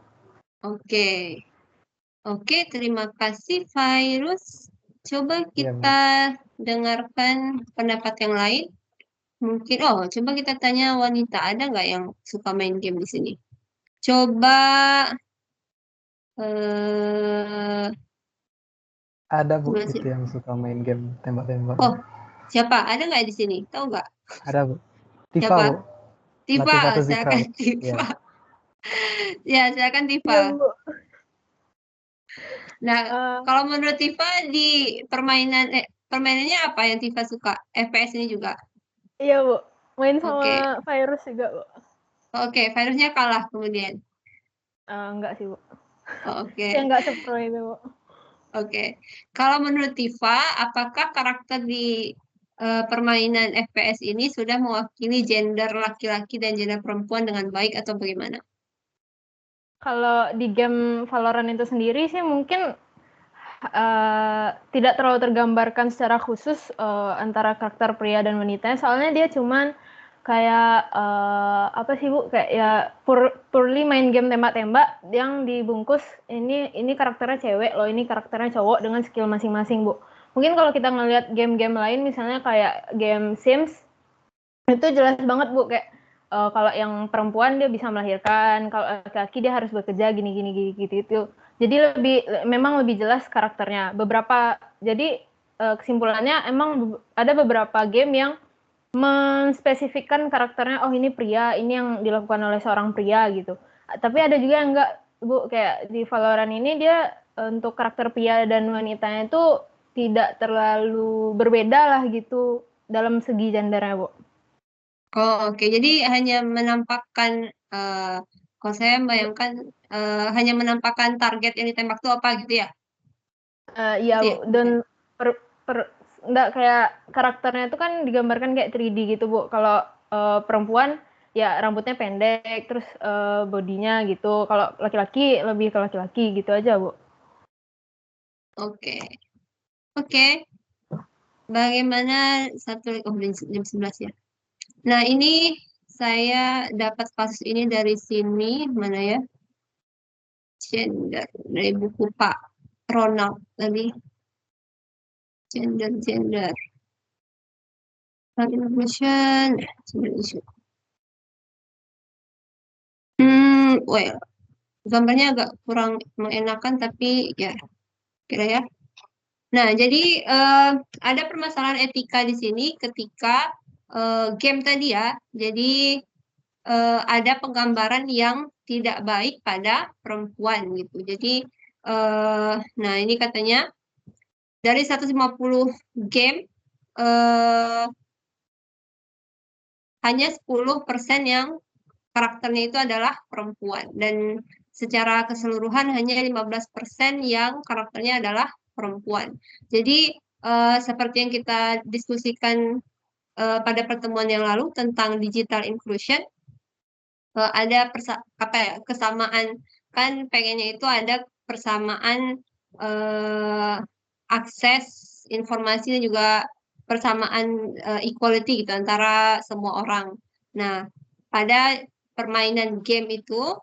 Oke, terima kasih Virus. Coba kita dengarkan pendapat yang lain. Mungkin, coba kita tanya wanita, ada nggak yang suka main game di sini? Coba, Ada Bu, coba itu sih. yang suka main game tembak-tembak. Oh, siapa? Ada nggak di sini? Tahu nggak? Ada Bu. Tifa Siapa? Bu. Tifa, Latifah atau Zikra, silakan Bu. Tifa. Ya. Ya, silakan Tifa. Iya, Bu. Nah, kalau menurut Tifa di permainannya apa yang Tifa suka? FPS ini juga. Iya, Bu. Main Oke. sama virus juga, Bu. Oke, virusnya kalah kemudian. Enggak sih, Bu. Oke. Saya nggak sepro itu, Bu. Oke. Kalau menurut Tifa, apakah karakter di permainan FPS ini sudah mewakili gender laki-laki dan gender perempuan dengan baik atau bagaimana? Kalau di game Valorant itu sendiri sih mungkin tidak terlalu tergambarkan secara khusus antara karakter pria dan wanita. Soalnya dia cuman kayak apa sih Bu? Kayak ya purely main game tembak-tembak yang dibungkus ini karakternya cewek loh, ini karakternya cowok dengan skill masing-masing Bu. Mungkin kalau kita ngelihat game-game lain misalnya kayak game Sims itu jelas banget Bu kayak kalau yang perempuan dia bisa melahirkan, kalau laki-laki dia harus bekerja gini gitu. Jadi memang lebih jelas karakternya. Jadi kesimpulannya emang ada beberapa game yang menspesifikkan karakternya, oh ini pria, ini yang dilakukan oleh seorang pria gitu. Tapi ada juga yang enggak Bu, kayak di Valorant ini dia untuk karakter pria dan wanitanya itu tidak terlalu berbeda lah gitu dalam segi gendernya Bu. Oh, oke. Jadi hanya menampakkan, kalau saya membayangkan hanya menampakkan target yang ditembak itu apa gitu ya? Iya Gitu Bu, ya? dan enggak kayak karakternya itu kan digambarkan kayak 3D gitu Bu. Kalau perempuan ya rambutnya pendek, terus bodinya gitu. Kalau laki-laki lebih ke laki-laki gitu aja Bu. Oke. Oke. Bagaimana jam 11 ya. Nah, ini saya dapat kasus ini dari sini, mana ya? Gender, dari buku Pak Ronald tadi. Gender. Inclusion, gender issue. Well, gambarnya agak kurang mengenakan, tapi ya, kira ya. Nah, jadi ada permasalahan etika di sini ketika game tadi ya. Jadi ada penggambaran yang tidak baik pada perempuan gitu. Jadi, nah ini katanya dari 150 game hanya 10% yang karakternya itu adalah perempuan dan secara keseluruhan hanya 15% yang karakternya adalah perempuan. Jadi seperti yang kita diskusikan pada pertemuan yang lalu tentang digital inclusion, ada kesamaan, kan pengennya itu ada persamaan akses informasi dan juga persamaan equality gitu antara semua orang. Nah, pada permainan game itu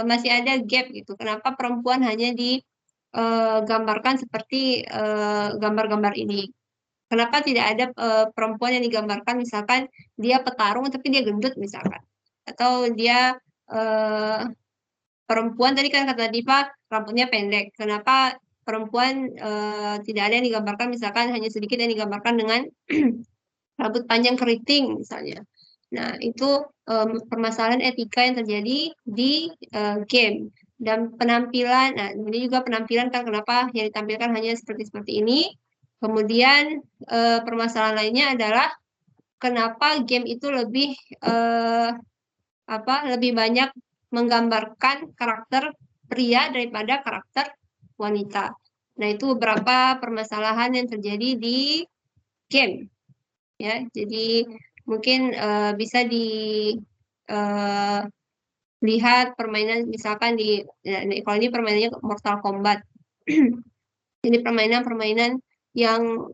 masih ada gap gitu. Kenapa perempuan hanya digambarkan seperti gambar-gambar ini? Kenapa tidak ada perempuan yang digambarkan misalkan dia petarung tapi dia gendut misalkan? Atau dia perempuan tadi kan kata Diva rambutnya pendek. Kenapa perempuan tidak ada yang digambarkan misalkan hanya sedikit yang digambarkan dengan rambut panjang keriting misalnya. Nah, itu permasalahan etika yang terjadi di game. Dan penampilan, nah ini juga penampilan kan kenapa yang ditampilkan hanya seperti ini. Kemudian permasalahan lainnya adalah kenapa game itu lebih banyak menggambarkan karakter pria daripada karakter wanita. Nah, itu beberapa permasalahan yang terjadi di game. Ya, jadi mungkin bisa dilihat permainan misalkan kalau ini permainannya Mortal Kombat. Ini permainan yang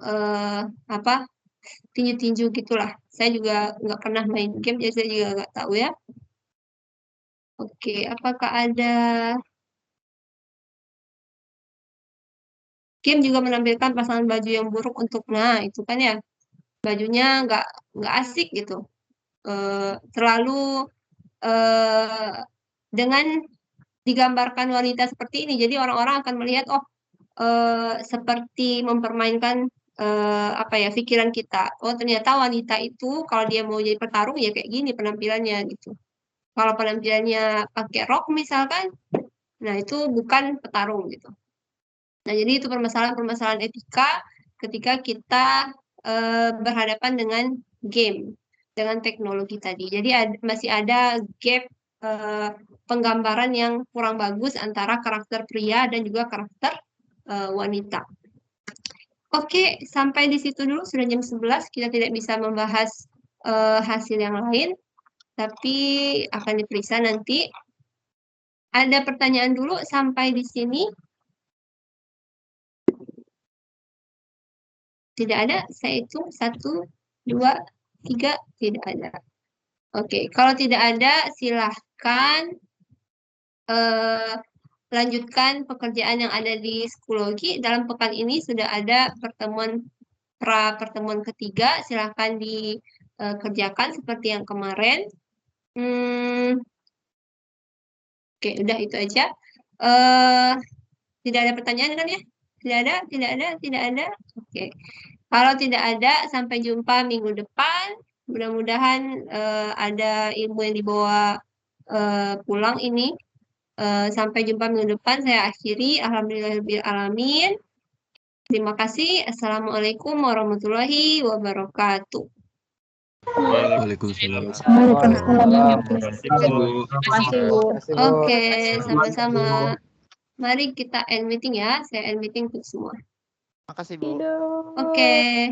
tinju-tinju gitulah. Saya juga nggak pernah main game, jadi saya juga nggak tahu ya. Oke, apakah ada game juga menampilkan pasangan baju yang buruk untuk, nah itu kan ya. bajunya nggak asik gitu. Terlalu dengan digambarkan wanita seperti ini, jadi orang-orang akan melihat seperti mempermainkan apa ya pikiran kita. Oh ternyata wanita itu kalau dia mau jadi petarung ya kayak gini penampilannya gitu. Kalau penampilannya pakai rok misalkan, nah itu bukan petarung gitu. Nah jadi itu permasalahan-permasalahan etika ketika kita berhadapan dengan game, dengan teknologi tadi. Jadi masih ada gap penggambaran yang kurang bagus antara karakter pria dan juga karakter wanita. Oke, sampai di situ dulu, sudah jam 11, kita tidak bisa membahas hasil yang lain, tapi akan diperiksa nanti. Ada pertanyaan dulu sampai di sini? Tidak ada, saya hitung 1, 2, 3, tidak ada. Oke, kalau tidak ada, silahkan lanjutkan pekerjaan yang ada di Schoology. Dalam pekan ini sudah ada pertemuan ketiga, silahkan dikerjakan seperti yang kemarin. Oke, udah itu aja. Tidak ada pertanyaan kan ya? Tidak ada. Oke. Kalau tidak ada, sampai jumpa minggu depan. Mudah-mudahan ada ilmu yang dibawa pulang ini. Sampai jumpa minggu depan. Saya akhiri. Alhamdulillahirrahmanirrahim. Terima kasih. Assalamualaikum warahmatullahi wabarakatuh. Waalaikumsalam. Oke, sama-sama. Mari kita end meeting ya. Saya end meeting untuk semua. Makasih Bu. Oke.